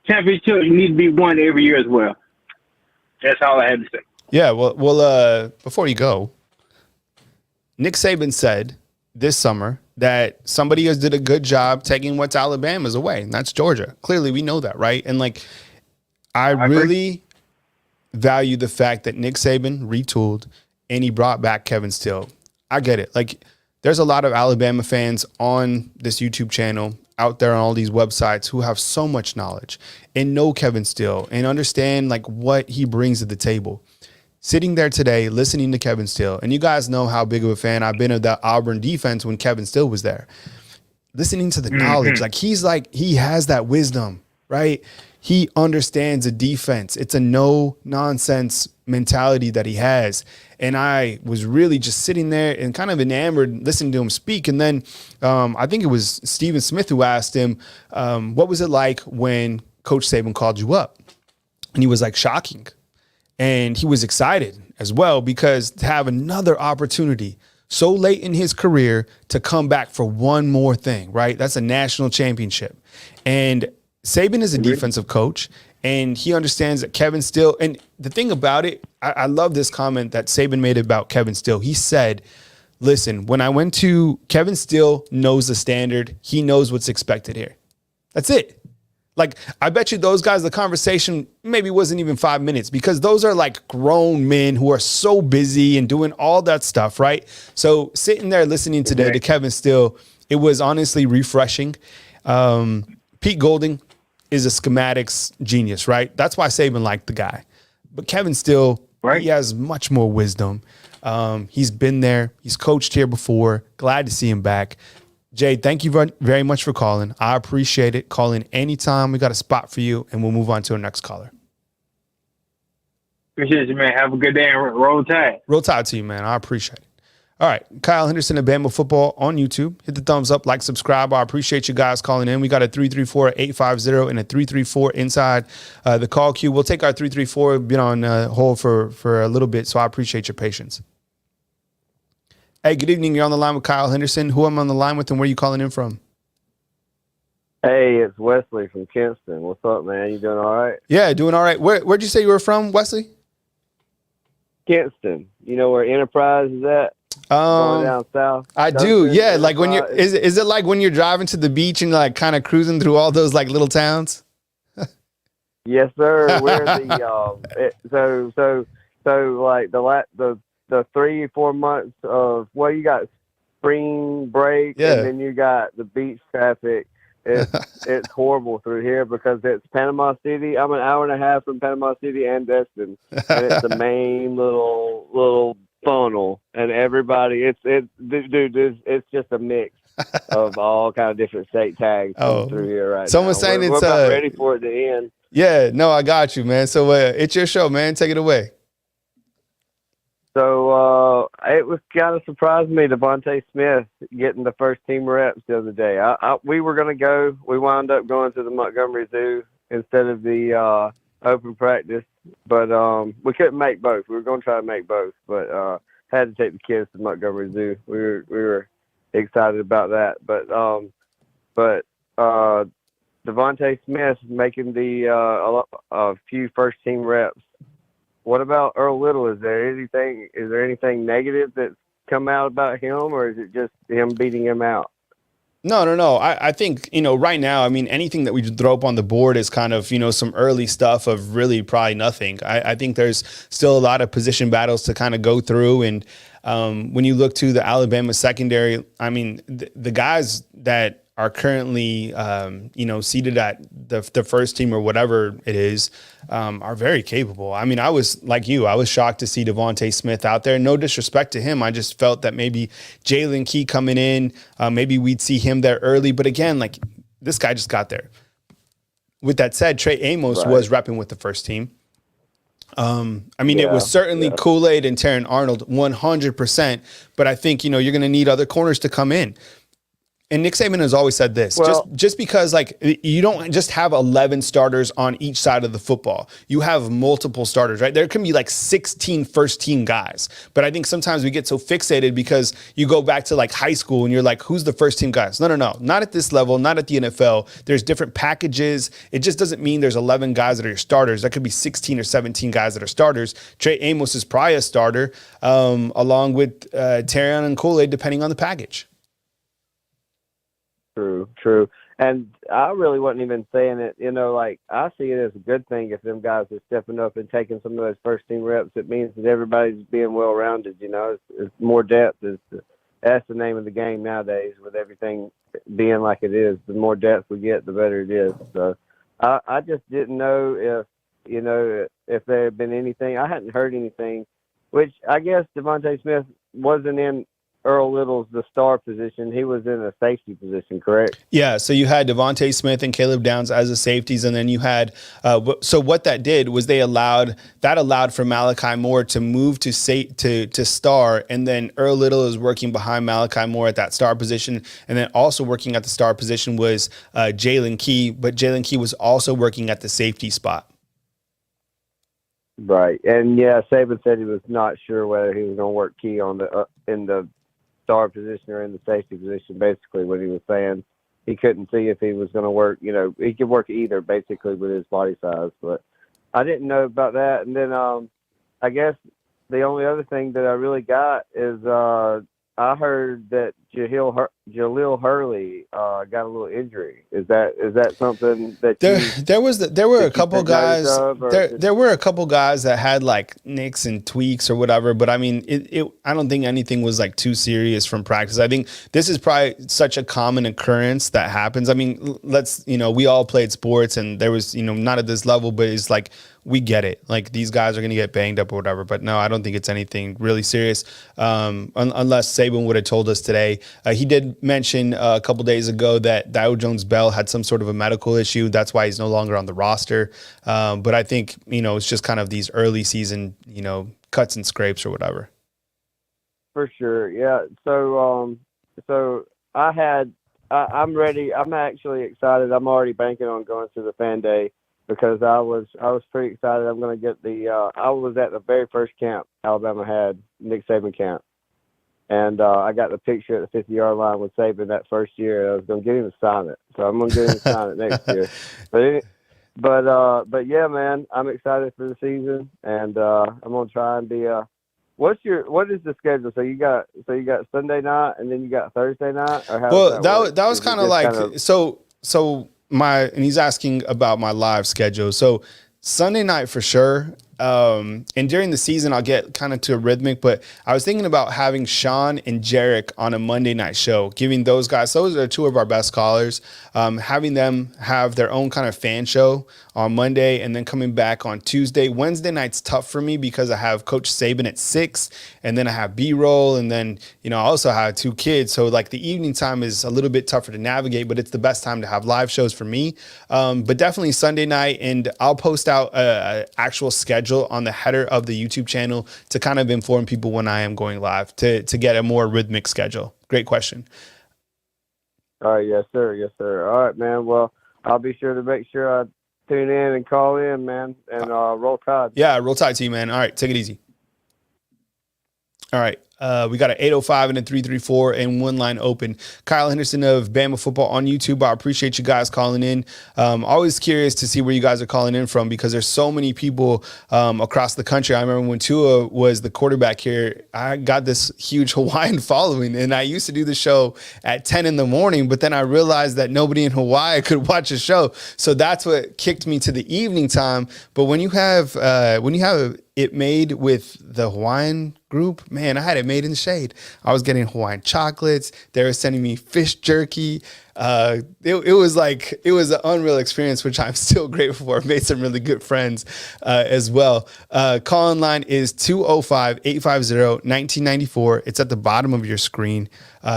[SPEAKER 6] championship need to be won every year as well. That's all I had to say.
[SPEAKER 1] Yeah, well, before you go, Nick Saban said this summer that somebody has did a good job taking what's Alabama's away, and that's Georgia. Clearly, we know that, right? And like, I really value the fact that Nick Saban retooled and he brought back Kevin Steele. I get it. Like, there's a lot of Alabama fans on this YouTube channel, out there on all these websites, who have so much knowledge and know Kevin Steele and understand like what he brings to the table. Sitting there today, listening to Kevin Steele, and you guys know how big of a fan I've been of that Auburn defense when Kevin Steele was there. Listening to the knowledge, like he has that wisdom, right? He understands the defense. It's a no nonsense mentality that he has. And I was really just sitting there and kind of enamored listening to him speak. And then I think it was Stephen Smith who asked him, what was it like when Coach Saban called you up? And he was like, shocking. And he was excited as well, because to have another opportunity so late in his career to come back for one more thing, right? That's a national championship. And Saban is a defensive coach, and he understands that Kevin Steele, and the thing about it, I love this comment that Saban made about Kevin Steele. He said, listen, when I went to Kevin Steele knows the standard. He knows what's expected here. That's it. Like, I bet you those guys, the conversation maybe wasn't even 5 minutes, because those are like grown men who are so busy and doing all that stuff, right? So sitting there listening today to Kevin Steele, it was honestly refreshing. Pete Golding is a schematics genius, right? That's why Saban liked the guy. But Kevin Steele, he has much more wisdom. He's been there. He's coached here before. Glad to see him back. Jay, thank you very much for calling. I appreciate it. Call in anytime. We got a spot for you, and we'll move on to our next caller.
[SPEAKER 6] Appreciate you, man. Have a good day and roll tide.
[SPEAKER 1] Roll tide to you, man. I appreciate it. All right, Kyle Henderson of Bama Football on YouTube. Hit the thumbs up, like, subscribe. I appreciate you guys calling in. We got a 334-850 and a 334 inside the call queue. We'll take our 334. Been on hold for a little bit, so I appreciate your patience. Hey, good evening. You're on the line with Kyle Henderson. Who am I on the line with, and where are you calling in from?
[SPEAKER 7] Hey, it's Wesley from Kinston. What's up, man? You doing all right?
[SPEAKER 1] Yeah, doing all right. Where'd you say you were from, Wesley?
[SPEAKER 7] Kinston. You know where Enterprise is at? Going down south.
[SPEAKER 1] I do. Yeah, like when you're is it like when you're driving to the beach and like kind of cruising through all those like little towns?
[SPEAKER 7] Yes, sir. We're the so like the 3-4 months of you got spring break, and then you got the beach traffic. It's horrible through here because it's Panama City. I'm an hour and a half from Panama City and Destin, and it's the main little funnel, and everybody. It's just a mix of all kind of different state tags coming through here right now.
[SPEAKER 1] Someone's saying
[SPEAKER 7] we're about ready for it to end.
[SPEAKER 1] Yeah, no, I got you, man. So it's your show, man. Take it away.
[SPEAKER 7] So it was kind of surprised me, Devontae Smith getting the first team reps the other day. We were going to go. We wound up going to the Montgomery Zoo instead of the open practice, but we couldn't make both. We were going to try to make both, but had to take the kids to Montgomery Zoo. We were excited about that, but Devontae Smith making a few first team reps. What about Earl Little? Is there anything negative that's come out about him, or is it just him beating him out?
[SPEAKER 1] No. I think, right now, I mean, anything that we throw up on the board is kind of, some early stuff of really probably nothing. I think there's still a lot of position battles to kind of go through. And when you look to the Alabama secondary, I mean, the guys that are currently, seated at the first team or whatever it is, are very capable. I mean, I was like you. I was shocked to see Devontae Smith out there. No disrespect to him. I just felt that maybe Jalen Key coming in, maybe we'd see him there early. But again, like this guy just got there. With that said, Trey Amos was repping with the first team. It was certainly Kool-Aid and Terran Arnold 100%. But I think, you're going to need other corners to come in. And Nick Saban has always said this, just because you don't just have 11 starters on each side of the football. You have multiple starters, right? There can be 16 first team guys. But I think sometimes we get so fixated because you go back to high school and you're like, who's the first team guys? No. Not at this level, not at the NFL. There's different packages. It just doesn't mean there's 11 guys that are your starters. There could be 16 or 17 guys that are starters. Trey Amos is probably a starter, along with Terran and Kool-Aid, depending on the package.
[SPEAKER 7] True. And I really wasn't even saying it, I see it as a good thing if them guys are stepping up and taking some of those first team reps. It means that everybody's being well-rounded, It's more depth. That's the name of the game nowadays with everything being like it is. The more depth we get, the better it is. So I just didn't know if there had been anything. I hadn't heard anything, which I guess Devontae Smith wasn't in Earl Little's the star position. He was in a safety position, correct?
[SPEAKER 1] Yeah, so you had Devontae Smith and Caleb Downs as the safeties, and then you had so what that did was allowed for Malachi Moore to move to star, and then Earl Little is working behind Malachi Moore at that star position, and then also working at the star position was Jalen Key, but Jalen Key was also working at the safety spot.
[SPEAKER 7] Right, and Saban said he was not sure whether he was going to work Key on in the star position or in the safety position. Basically what he was saying, he couldn't see if he was going to work, he could work either basically with his body size, but I didn't know about that. And then I guess the only other thing that I really got is I heard that Jaleel Hurley got a little injury. Is that something that
[SPEAKER 1] there were a couple guys there were a couple guys that had nicks and tweaks or whatever, but I mean I don't think anything was too serious from practice. I think this is probably such a common occurrence that happens. I mean, we all played sports and there was not at this level, but it's we get it. These guys are going to get banged up or whatever. But no, I don't think it's anything really serious, unless Saban would have told us today. He did mention a couple days ago that Dio Jones-Bell had some sort of a medical issue. That's why he's no longer on the roster. But I think, it's just kind of these early season, cuts and scrapes or whatever.
[SPEAKER 7] For sure. Yeah. So I'm ready. I'm actually excited. I'm already banking on going to the fan day, because I was pretty excited. I'm going to get I was at the very first camp Alabama had, Nick Saban camp. And I got the picture at the 50-yard line with Saban that first year. I was going to get him to sign it. So I'm going to get him to sign it next year. But yeah, man, I'm excited for the season. And I'm going to try and be what is the schedule? So you got Sunday night and then you got Thursday night? Or how
[SPEAKER 1] that was kind of so and he's asking about my live schedule. So Sunday night for sure. and during the season, I'll get kind of to a rhythmic, but I was thinking about having Sean and Jarek on a Monday night show, giving those are two of our best callers, having them have their own kind of fan show on Monday and then coming back on Tuesday. Wednesday night's tough for me because I have Coach Saban at 6 and then I have B-roll and then, I also have 2 kids. So like the evening time is a little bit tougher to navigate, but it's the best time to have live shows for me. But definitely Sunday night, and I'll post out a actual schedule on the header of the YouTube channel to kind of inform people when I am going live to get a more rhythmic schedule. Great question.
[SPEAKER 7] All right, yes, sir. Yes, sir. All right, man. Well, I'll be sure to make sure I tune in and call in, man, and roll Tide.
[SPEAKER 1] Yeah, roll Tide to you, man. All right, take it easy. All right. We got an 805 and a 334 and one line open. Kyle Henderson of Bama Football on YouTube. I appreciate you guys calling in. Always curious to see where you guys are calling in from because there's so many people across the country. I remember when Tua was the quarterback here, I got this huge Hawaiian following, and I used to do the show at 10 in the morning, but then I realized that nobody in Hawaii could watch a show. So that's what kicked me to the evening time. But when you have it made with the Hawaiian group, man, I had it made in the shade. I was getting Hawaiian chocolates. They were sending me fish jerky. It was an unreal experience, which I'm still grateful for. I made some really good friends as well. Call-in line is 205-850-1994. It's at the bottom of your screen.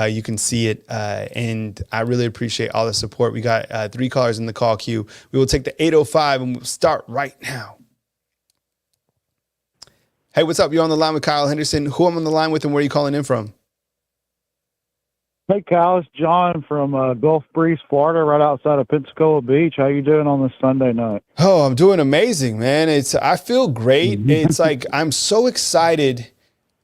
[SPEAKER 1] You can see it, and I really appreciate all the support. We got 3 callers in the call queue. We will take the 805, and we'll start right now. Hey, what's up? You're on the line with Kyle Henderson. Who I'm on the line with and where are you calling in from?
[SPEAKER 8] Hey, Kyle, it's John from Gulf Breeze, Florida, right outside of Pensacola Beach. How you doing on this Sunday night?
[SPEAKER 1] Oh, I'm doing amazing, man. I feel great. It's like I'm so excited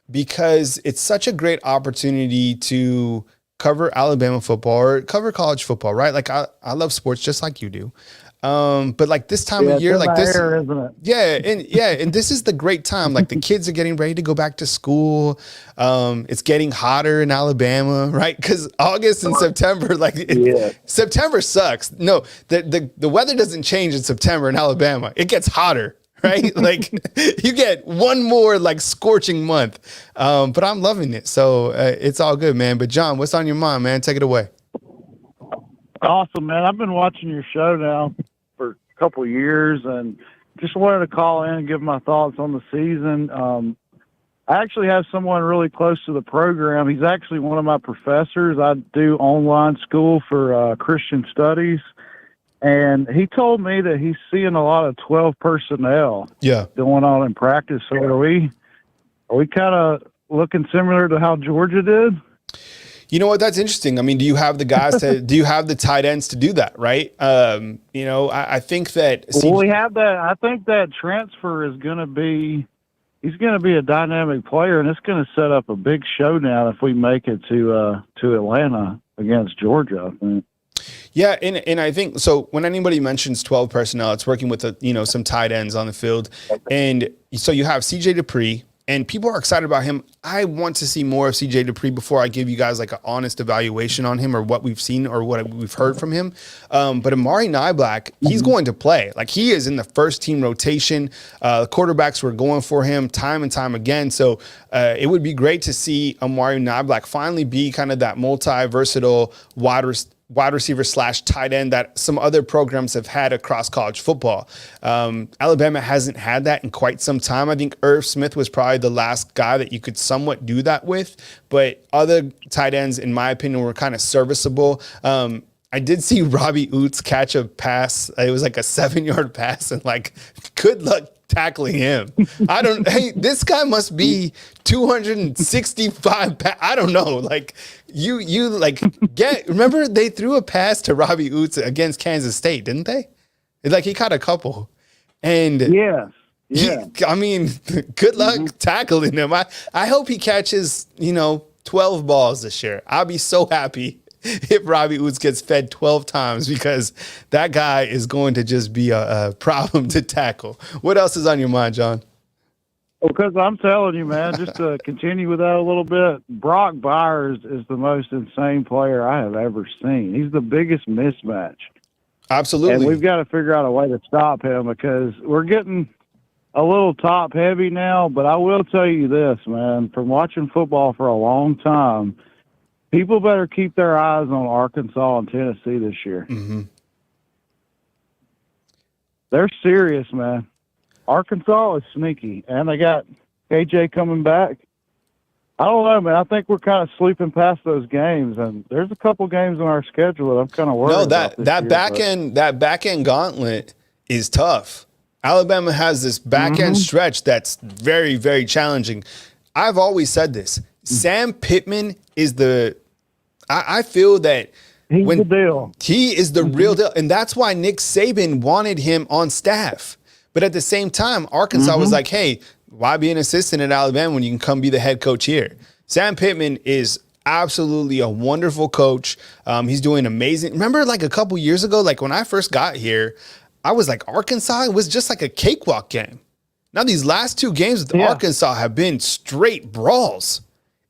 [SPEAKER 1] because it's such a great opportunity to cover Alabama football or cover college football, right? Like I love sports just like you do. But like this time of year, like this,
[SPEAKER 8] air, isn't it?
[SPEAKER 1] and this is the great time. Like the kids are getting ready to go back to school. It's getting hotter in Alabama, right? Because August and September, September sucks. No, the weather doesn't change in September in Alabama. It gets hotter, right? Like you get one more like scorching month. But I'm loving it, so it's all good, man. But John, what's on your mind, man? Take it away.
[SPEAKER 8] Awesome, man. I've been watching your show now for a couple of years and just wanted to call in and give my thoughts on the season. I actually have someone really close to the program. He's actually one of my professors. I do online school for Christian studies, and he told me that he's seeing a lot of 12 personnel going on in practice. So are we kind of looking similar to how Georgia did?
[SPEAKER 1] You know what? That's interesting. I mean, do you have the guys do you have the tight ends to do that? Right. I think that.
[SPEAKER 8] We have that. I think that transfer is going to be, he's going to be a dynamic player, and it's going to set up a big showdown if we make it to Atlanta against Georgia, I think.
[SPEAKER 1] Yeah, and I think so. When anybody mentions 12 personnel, it's working with some tight ends on the field, and so you have CJ Dupree. And people are excited about him. I want to see more of CJ Dupree before I give you guys like an honest evaluation on him or what we've seen or what we've heard from him. But Amari Niblack, he's going to play. Like he is in the first team rotation. The quarterbacks were going for him time and time again. So it would be great to see Amari Niblack finally be kind of that multi-versatile wide receiver / tight end that some other programs have had across college football. Alabama hasn't had that in quite some time. I think Irv Smith was probably the last guy that you could somewhat do that with, but other tight ends, in my opinion, were kind of serviceable. I did see Robbie Oots catch a pass. It was like a 7-yard pass, and like, good luck tackling him. Hey, this guy must be 265 pounds. I don't know. Like you like remember they threw a pass to Robbie Oots against Kansas State, didn't they? Like he caught a couple. And
[SPEAKER 8] yeah.
[SPEAKER 1] I mean, good luck tackling him. I hope he catches, 12 balls this year. I'll be so happy if Robbie Oots gets fed 12 times because that guy is going to just be a problem to tackle. What else is on your mind, John?
[SPEAKER 8] Because I'm telling you, man, just to continue with that a little bit, Brock Byers is the most insane player I have ever seen. He's the biggest mismatch.
[SPEAKER 1] Absolutely.
[SPEAKER 8] And we've got to figure out a way to stop him because we're getting a little top heavy now, but I will tell you this, man, from watching football for a long time, people better keep their eyes on Arkansas and Tennessee this year.
[SPEAKER 1] Mm-hmm.
[SPEAKER 8] They're serious, man. Arkansas is sneaky, and they got KJ coming back. I don't know, man. I think we're kind of sleeping past those games, and there's a couple games on our schedule that I'm kind of worried about.
[SPEAKER 1] That back end gauntlet is tough. Alabama has this back end stretch that's very, very challenging. I've always said this. Sam Pittman is I feel that
[SPEAKER 8] he's the deal.
[SPEAKER 1] He is the real deal. And that's why Nick Saban wanted him on staff. But at the same time, Arkansas was like, hey, why be an assistant at Alabama when you can come be the head coach here? Sam Pittman is absolutely a wonderful coach. He's doing amazing. Remember like a couple years ago, like when I first got here, I was like, Arkansas was just like a cakewalk game. Now these last two games with Arkansas have been straight brawls.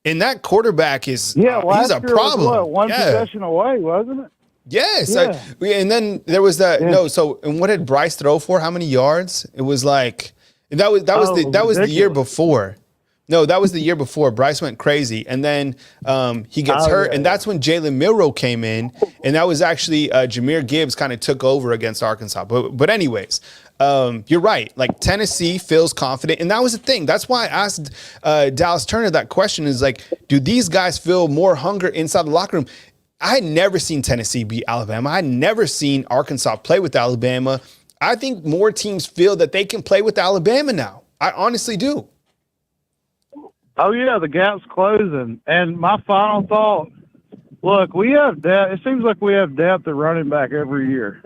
[SPEAKER 1] And that quarterback is he's a problem.
[SPEAKER 8] Was one possession away, wasn't it?
[SPEAKER 1] Yes. And then there was that and what did Bryce throw for? How many yards? It was like that was the year before. No, that was the year before. Bryce went crazy, and then he gets hurt, and that's when Jalen Milroe came in, and that was actually Jahmyr Gibbs kind of took over against Arkansas. But anyways, you're right. Like Tennessee feels confident, and that was the thing. That's why I asked Dallas Turner that question: is like, do these guys feel more hunger inside the locker room? I had never seen Tennessee beat Alabama. I had never seen Arkansas play with Alabama. I think more teams feel that they can play with Alabama now. I honestly do.
[SPEAKER 8] Oh, yeah, the gap's closing. And my final thought, look, we have depth. It seems like we have depth at running back every year.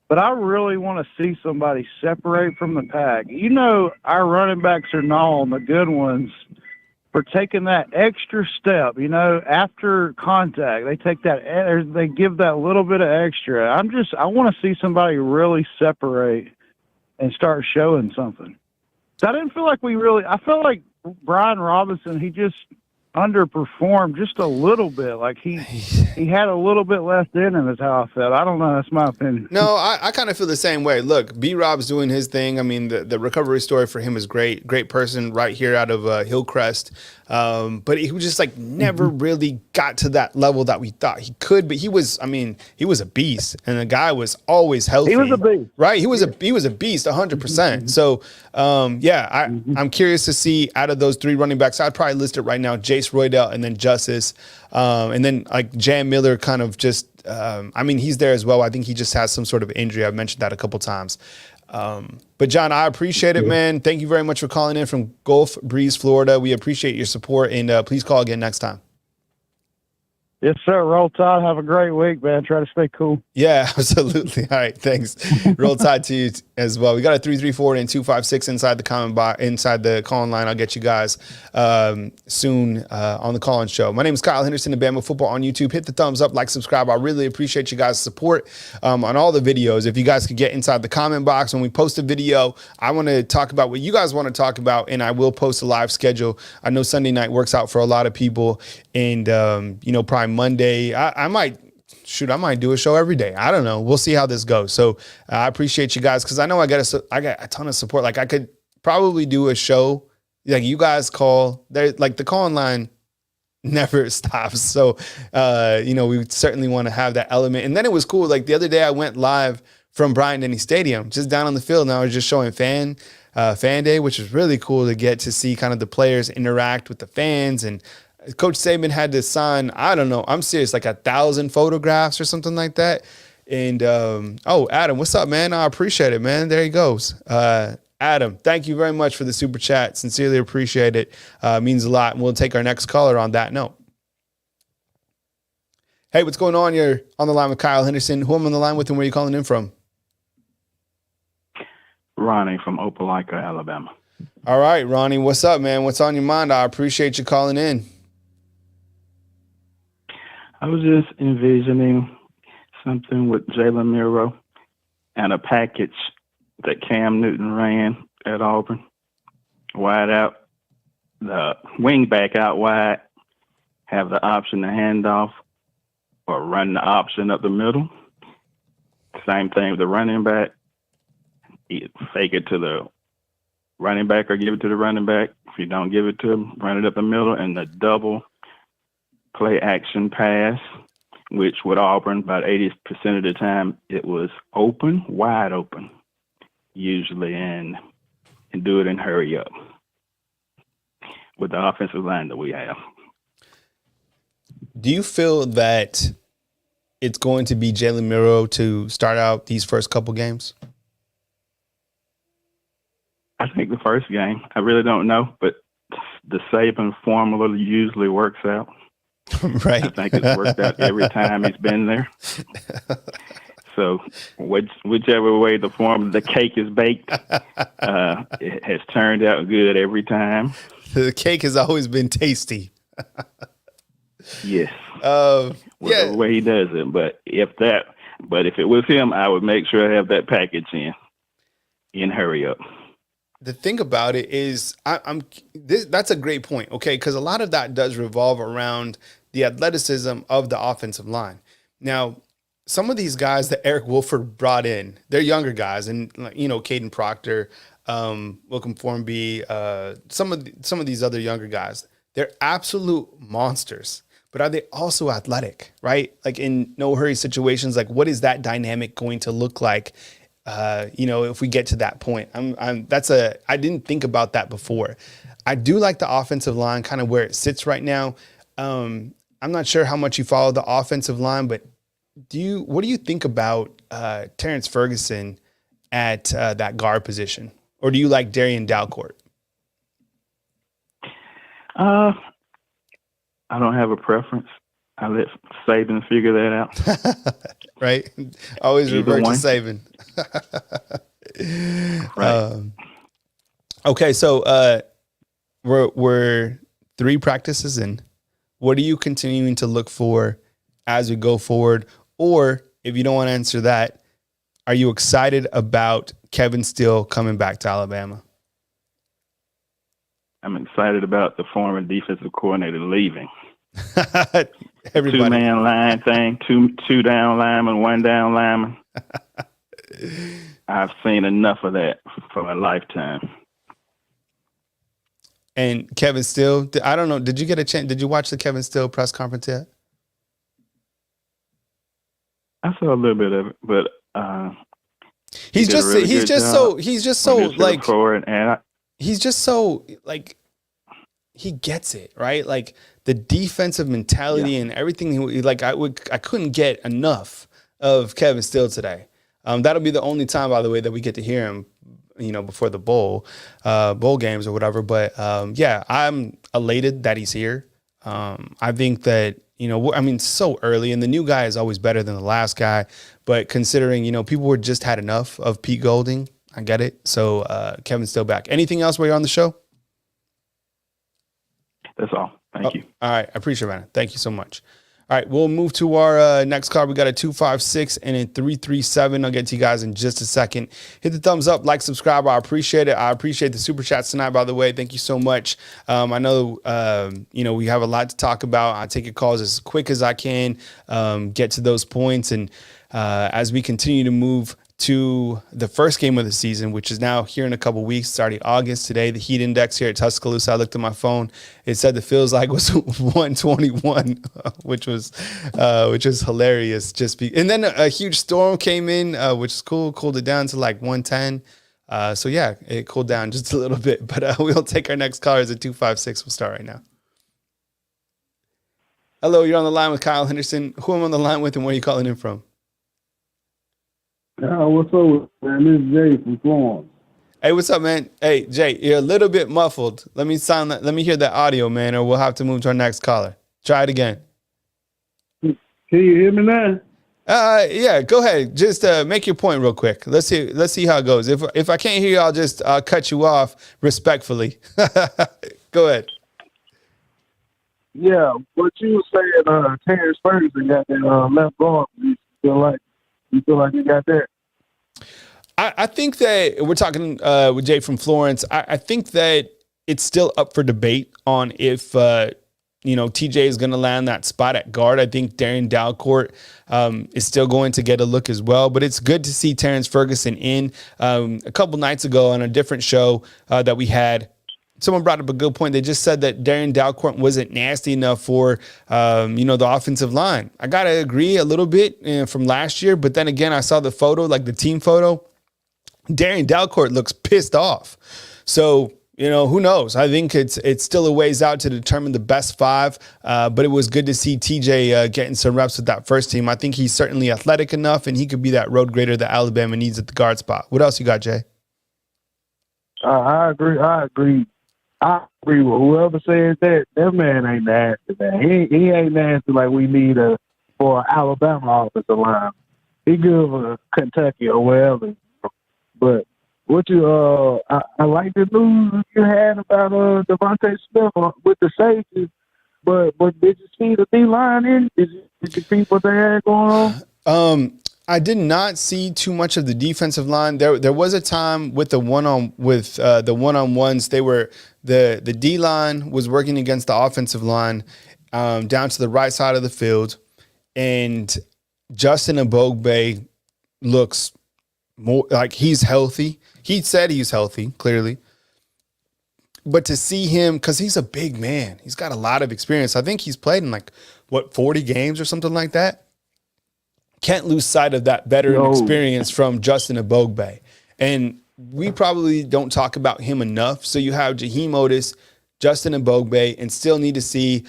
[SPEAKER 8] But I really want to see somebody separate from the pack. You know, our running backs are known, the good ones, for taking that extra step, you know, after contact. They take that, they give that little bit of extra. I want to see somebody really separate and start showing something. So I didn't feel like I felt like Brian Robinson, he just underperformed just a little bit. Like he had a little bit left in him is how I felt. I don't know. That's my opinion.
[SPEAKER 1] No, I kind of feel the same way. Look, B-Rob's doing his thing. I mean, the recovery story for him is great. Great person right here out of Hillcrest. But he was just like never really got to that level that we thought he could. But he was a beast, and the guy was always healthy.
[SPEAKER 8] He was a beast,
[SPEAKER 1] right? He was a beast, 100%. So, I'm curious to see out of those three running backs. I'd probably list it right now: Jace Roydell, and then Justice, and then like Jam Miller. Kind of just, he's there as well. I think he just has some sort of injury. I've mentioned that a couple times. But John, I appreciate it, man. Thank you very much for calling in from Gulf Breeze, Florida. We appreciate your support, and please call again next time.
[SPEAKER 8] Yes, sir. Roll Tide. Have a great week, man. Try to stay cool.
[SPEAKER 1] Yeah, absolutely. All right, thanks. Roll Tide to you as well. We got a 334 and 256 inside the inside the call-in line. I'll get you guys soon on the call-in show. My name is Kyle Henderson of Bama Football on YouTube. Hit the thumbs up, like, subscribe. I really appreciate you guys' support on all the videos. If you guys could get inside the comment box when we post a video, I want to talk about what you guys want to talk about, and I will post a live schedule. I know Sunday night works out for a lot of people, and probably Monday, I might do a show every day. I don't know. We'll see how this goes. So I appreciate you guys, because I know I got a ton of support. Like I could probably do a show like you guys call there, like the call-in line never stops. So we certainly want to have that element. And then it was cool. Like the other day I went live from Bryant-Denny Stadium, just down on the field, and I was just showing fan day, which is really cool to get to see kind of the players interact with the fans. And Coach Saban had to sign, I don't know, I'm serious, like 1,000 photographs or something like that. And, Adam, what's up, man? I appreciate it, man. There he goes. Adam, thank you very much for the super chat. Sincerely appreciate it. Means a lot. And we'll take our next caller on that note. Hey, what's going on? You're on the line with Kyle Henderson. Who am I on the line with, and where are you calling in from?
[SPEAKER 9] Ronnie from Opelika, Alabama.
[SPEAKER 1] All right, Ronnie, what's up, man? What's on your mind? I appreciate you calling in.
[SPEAKER 9] I was just envisioning something with Jalen Milroe and a package that Cam Newton ran at Auburn. Wide out, the wing back out wide, have the option to hand off or run the option up the middle. Same thing with the running back. Fake it to the running back or give it to the running back. If you don't give it to him, run it up the middle, and the double play action pass, which with Auburn, about 80% of the time, it was open, wide open, usually, and do it and hurry up with the offensive line that we have.
[SPEAKER 1] Do you feel that it's going to be Jalen Milroe to start out these first couple games?
[SPEAKER 9] I think the first game, I really don't know, but the Saban formula usually works out.
[SPEAKER 1] Right.
[SPEAKER 9] I think it's worked out every time he's been there. So whichever way the cake is baked, it has turned out good every time.
[SPEAKER 1] The cake has always been tasty.
[SPEAKER 9] Yes.
[SPEAKER 1] Yeah.
[SPEAKER 9] The way he does it. But if it was him, I would make sure I have that package in hurry up.
[SPEAKER 1] The thing about it is, that's a great point, okay? Because a lot of that does revolve around the athleticism of the offensive line. Now, some of these guys that Eric Wolford brought in, they're younger guys, and Caden Proctor, Welcome Formby, some of these other younger guys, they're absolute monsters. But are they also athletic, right? Like in no hurry situations, like what is that dynamic going to look like? If we get to that point, I didn't think about that before. I do like the offensive line kind of where it sits right now. I'm not sure how much you follow the offensive line, but what do you think about Terrence Ferguson at that guard position? Or do you like Darian Dalcourt?
[SPEAKER 9] I don't have a preference. I let Saban figure that out.
[SPEAKER 1] Right? Always revert to Saban.
[SPEAKER 9] Right.
[SPEAKER 1] Okay, so we're 3 practices in. What are you continuing to look for as we go forward? Or if you don't want to answer that, are you excited about Kevin Steele coming back to Alabama?
[SPEAKER 9] I'm excited about the former defensive coordinator leaving.
[SPEAKER 1] Everybody.
[SPEAKER 9] 2-man line thing, two down linemen, 1 down lineman. I've seen enough of that for my lifetime.
[SPEAKER 1] And Kevin Steele, I don't know, did you get a chance? Did you watch the Kevin Steele press conference yet?
[SPEAKER 9] I saw a little bit of it, but
[SPEAKER 1] he's just so he gets it, right? Like the defensive mentality and everything. I couldn't get enough of Kevin Steele today. That'll be the only time, by the way, that we get to hear him, before the bowl games or whatever. But I'm elated that he's here. I think that, so early, and the new guy is always better than the last guy. But considering, people were just had enough of Pete Golding, I get it. So Kevin's still back. Anything else while you're on the show?
[SPEAKER 9] That's all. Thank you.
[SPEAKER 1] All right. I appreciate it, man. Thank you so much. All right. We'll move to our next card. We got a 256 and a 337. I'll get to you guys in just a second. Hit the thumbs up, like, subscribe. I appreciate it. I appreciate the super chats tonight, by the way. Thank you so much. I know, we have a lot to talk about. I take your calls as quick as I can, get to those points. And as we continue to move to the first game of the season, which is now here in a couple weeks, starting August. Today, the heat index here at Tuscaloosa, I looked at my phone. It said the feels like was 121, which was hilarious. And then a huge storm came in, which is cool, cooled it down to like 110. It cooled down just a little bit. But we'll take our next caller at 256. We'll start right now. Hello, you're on the line with Kyle Henderson. Who am I on the line with, and where are you calling in from?
[SPEAKER 10] What's up, man? This is Jay from Florence.
[SPEAKER 1] Hey, what's up, man? Hey, Jay, you're a little bit muffled. Let me hear that audio, man, or we'll have to move to our next caller. Try it again.
[SPEAKER 10] Can you hear me now?
[SPEAKER 1] Yeah, go ahead. Just make your point real quick. Let's see how it goes. If I can't hear you, I'll just cut you off respectfully. Go ahead.
[SPEAKER 10] Yeah, what you were saying, Terrence Ferguson got that left guard. You feel like you got that?
[SPEAKER 1] I think that we're talking with Jay from Florence. I think that it's still up for debate on if TJ is going to land that spot at guard. I think Darren Dalcourt is still going to get a look as well. But it's good to see Terrence Ferguson in. A couple nights ago on a different show that we had, someone brought up a good point. They just said that Darren Dalcourt wasn't nasty enough for, the offensive line. I got to agree a little bit from last year. But then again, I saw the photo, like the team photo. Darren Dalcourt looks pissed off. So, who knows? I think it's still a ways out to determine the best five, but it was good to see TJ getting some reps with that first team. I think he's certainly athletic enough, and he could be that road grader that Alabama needs at the guard spot. What else you got, Jay?
[SPEAKER 10] I agree. I agree with whoever says that. That man ain't nasty, man. He ain't nasty like we need for Alabama offensive line. He good for Kentucky or wherever. But what I like the news you had about Devontae Smith with the safety, but did you see the D-line in? Did you see what they had going
[SPEAKER 1] on? I did not see too much of the defensive line. There was a time with the one-on-ones. They were the D-line was working against the offensive line down to the right side of the field, and Justin Ebogbe looks more like he's healthy. He said he's healthy, clearly. But to see him, because he's a big man, he's got a lot of experience. I think he's played in 40 games or something like that. Can't lose sight of that veteran experience from Justin Ebogbe. And we probably don't talk about him enough. So you have Jaheim Otis, Justin Ebogbe, and still need to see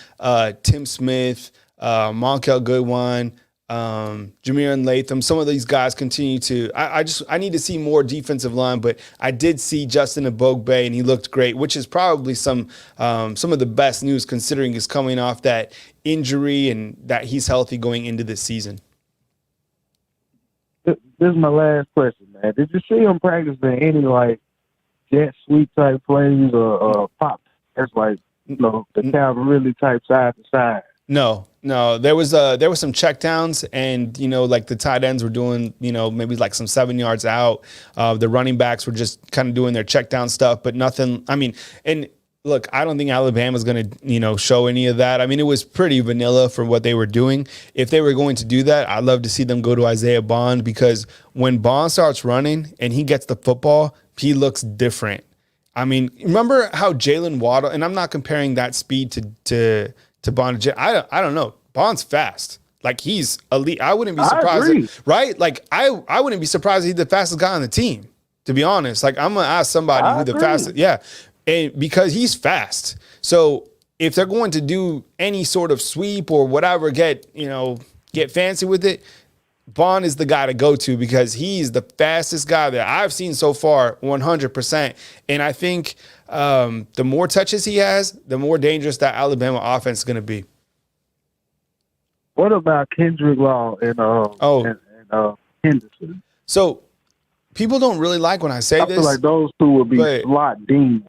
[SPEAKER 1] Tim Smith, Monkel Goodwin, Jameer Latham. Some of these guys continue to. I need to see more defensive line, but I did see Justin Ebogbe, and he looked great, which is probably some of the best news considering he's coming off that injury and that he's healthy going into this season.
[SPEAKER 10] This is my last question, man. Did you see him practicing any jet sweep type plays or pop? That's the Calvin type side to side.
[SPEAKER 1] No. There was some checkdowns, and the tight ends were doing maybe some 7 yards out. The running backs were just kind of doing their checkdown stuff, but nothing. I mean, and look, I don't think Alabama's going to show any of that. I mean, it was pretty vanilla for what they were doing. If they were going to do that, I'd love to see them go to Isaiah Bond, because when Bond starts running and he gets the football, he looks different. I mean, remember how Jalen Waddle, and I'm not comparing that speed to Bond. I don't know. Bond's fast. He's elite. I wouldn't be surprised. Right? I wouldn't be surprised he's the fastest guy on the team, to be honest. I'm going to ask somebody who the fastest. Yeah. And because he's fast. So if they're going to do any sort of sweep or whatever, get fancy with it, Bond is the guy to go to, because he's the fastest guy that I've seen so far, 100%. And I think the more touches he has, the more dangerous that Alabama offense is going to be.
[SPEAKER 10] What about Kendrick Law and Henderson?
[SPEAKER 1] So people don't really like when I say this.
[SPEAKER 10] I feel like those two would be slot demons.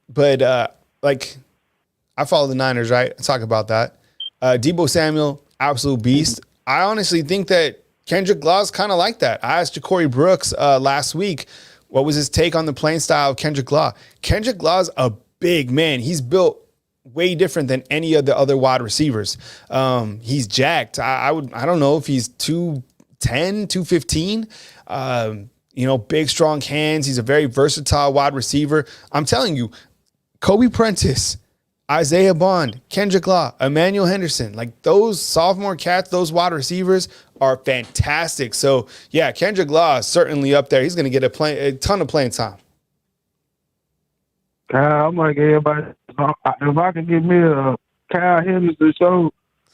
[SPEAKER 1] But I follow the Niners, right? I talk about that. Deebo Samuel, absolute beast. I honestly think that Kendrick Law's kind of like that. I asked Ja'Cory Brooks last week, what was his take on the playing style of Kendrick Law? Kendrick Law's a big man. He's built way different than any of the other wide receivers. He's jacked. I don't know if he's 210, 215. Big, strong hands. He's a very versatile wide receiver. I'm telling you, Kobe Prentice, Isaiah Bond, Kendrick Law, Emmanuel Henderson, those sophomore cats, those wide receivers are fantastic. So, yeah, Kendrick Law is certainly up there. He's going to get a ton of playing time.
[SPEAKER 10] I'm like everybody. If I can get me a Kyle Henderson show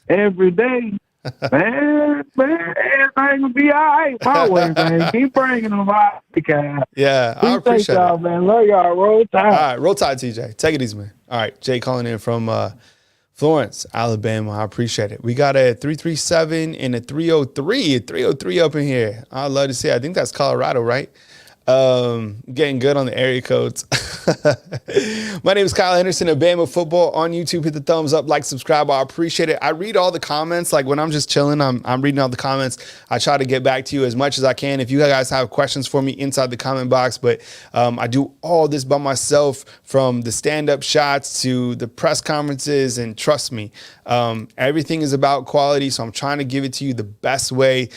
[SPEAKER 10] every day, man, everything will be all right. My way, man. Keep bringing them out, Kyle.
[SPEAKER 1] Yeah, I appreciate
[SPEAKER 10] y'all,
[SPEAKER 1] it.
[SPEAKER 10] Man. Love y'all. Roll Tide.
[SPEAKER 1] All right, roll Tide, TJ. Take it easy, man. All right, Jay calling in from Florence, Alabama. I appreciate it. We got a 337 and a 303. A 303 up in here. I'd love to see it. I think that's Colorado, right? Getting good on the area codes. My name is Kyle Henderson of Bama Football on YouTube. Hit the thumbs up, like, subscribe. I appreciate it. I read all the comments. Like when I'm just chilling, I'm reading all the comments. I try to get back to you as much as I can. If you guys have questions for me inside the comment box, but I do all this by myself, from the stand-up shots to the press conferences, and trust me, everything is about quality. So I'm trying to give it to you the best way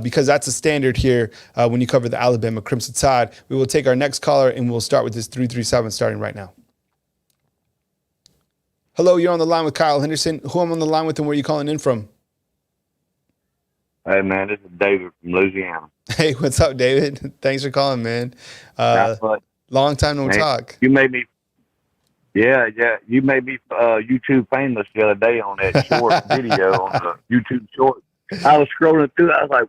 [SPEAKER 1] because that's a standard here when you cover the Alabama Crimson Tide. We will take our next caller and we'll start with this 337 starting right now. Hello, you're on the line with Kyle Henderson. Who am I on the line with and where are you calling in from?
[SPEAKER 11] Hey, man, this is David from Louisiana.
[SPEAKER 1] Hey, what's up, David? Thanks for calling, man. Long time no talk.
[SPEAKER 11] You made me, you made me YouTube famous the other day on that short video on the YouTube short. I was scrolling through, I was like,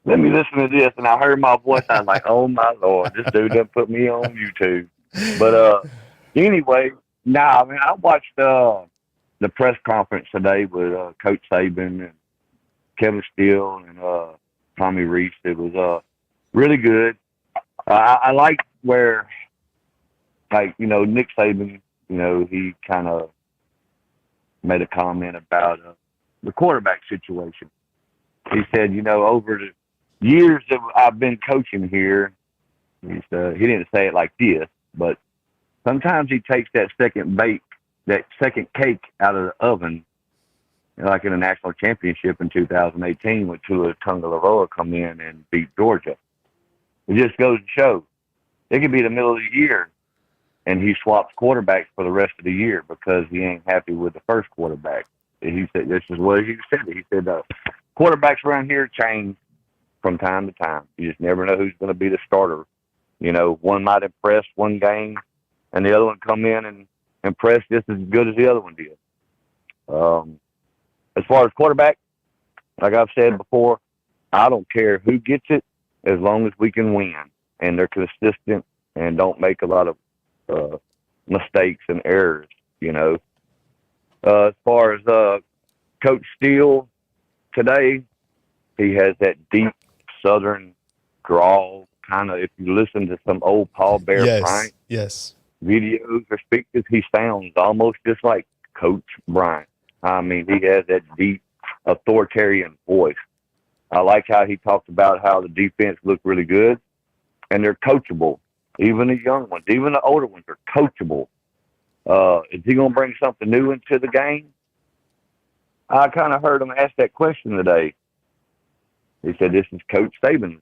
[SPEAKER 11] let me listen to this, and I heard my voice. I was like, "Oh my Lord, this dude done put me on YouTube." But anyway, I mean, I watched the press conference today with Coach Saban and Kevin Steele and Tommy Rees. It was really good. I like where, like, Nick Saban, he kind of made a comment about the quarterback situation. He said, over the years that I've been coaching here, he didn't say it like this, but sometimes he takes that second cake out of the oven, like in a national championship in 2018 when Tua Tagovailoa come in and beat Georgia. It just goes to show it could be the middle of the year and he swaps quarterbacks for the rest of the year because he ain't happy with the first quarterback. And he said, this is what he said. He said, quarterbacks around here change from time to time. You just never know who's going to be the starter. One might impress one game, and the other one come in and impress just as good as the other one did. As far as quarterback, like I've said before, I don't care who gets it as long as we can win, and they're consistent and don't make a lot of mistakes and errors, As far as Coach Steele today, he has that deep Southern drawl, kind of. If you listen to some old Paul Bear Bryant videos or speeches, he sounds almost just like Coach Bryant. I mean, he has that deep authoritarian voice. I like how he talked about how the defense looked really good, and they're coachable. Even the young ones, even the older ones are coachable. Is he going to bring something new into the game? I kind of heard him ask that question today. He said, this is Coach Saban's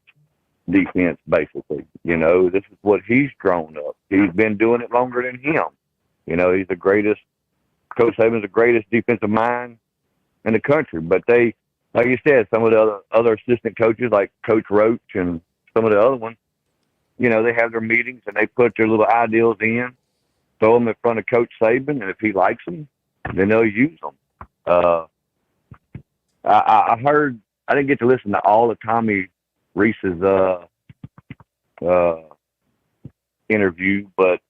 [SPEAKER 11] defense, basically. This is what he's grown up. He's been doing it longer than him. He's the greatest. Coach Saban's the greatest defensive mind in the country. But they, like you said, some of the other assistant coaches, like Coach Roach and some of the other ones, they have their meetings and they put their little ideals in, throw them in front of Coach Saban, and if he likes them, then they'll use them. I heard, I didn't get to listen to all of Tommy Rees's interview, but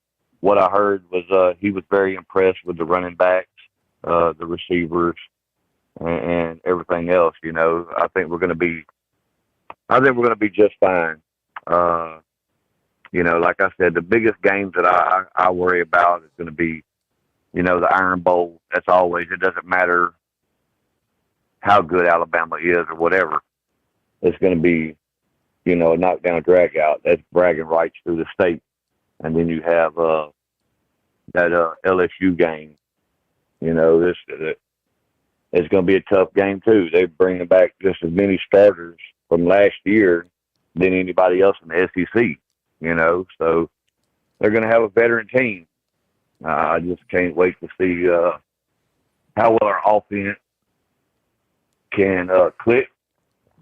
[SPEAKER 11] what I heard was he was very impressed with the running backs, the receivers, and everything else. I think we're going to be just fine. Like I said, the biggest games that I worry about is going to be, the Iron Bowl. That's always, it doesn't matter how good Alabama is or whatever. It's going to be, a knockdown drag out. That's bragging rights through the state. And then you have that LSU game. It's going to be a tough game too. They're bringing back just as many starters from last year than anybody else in the SEC. So they're going to have a veteran team. I just can't wait to see how well our offense can click,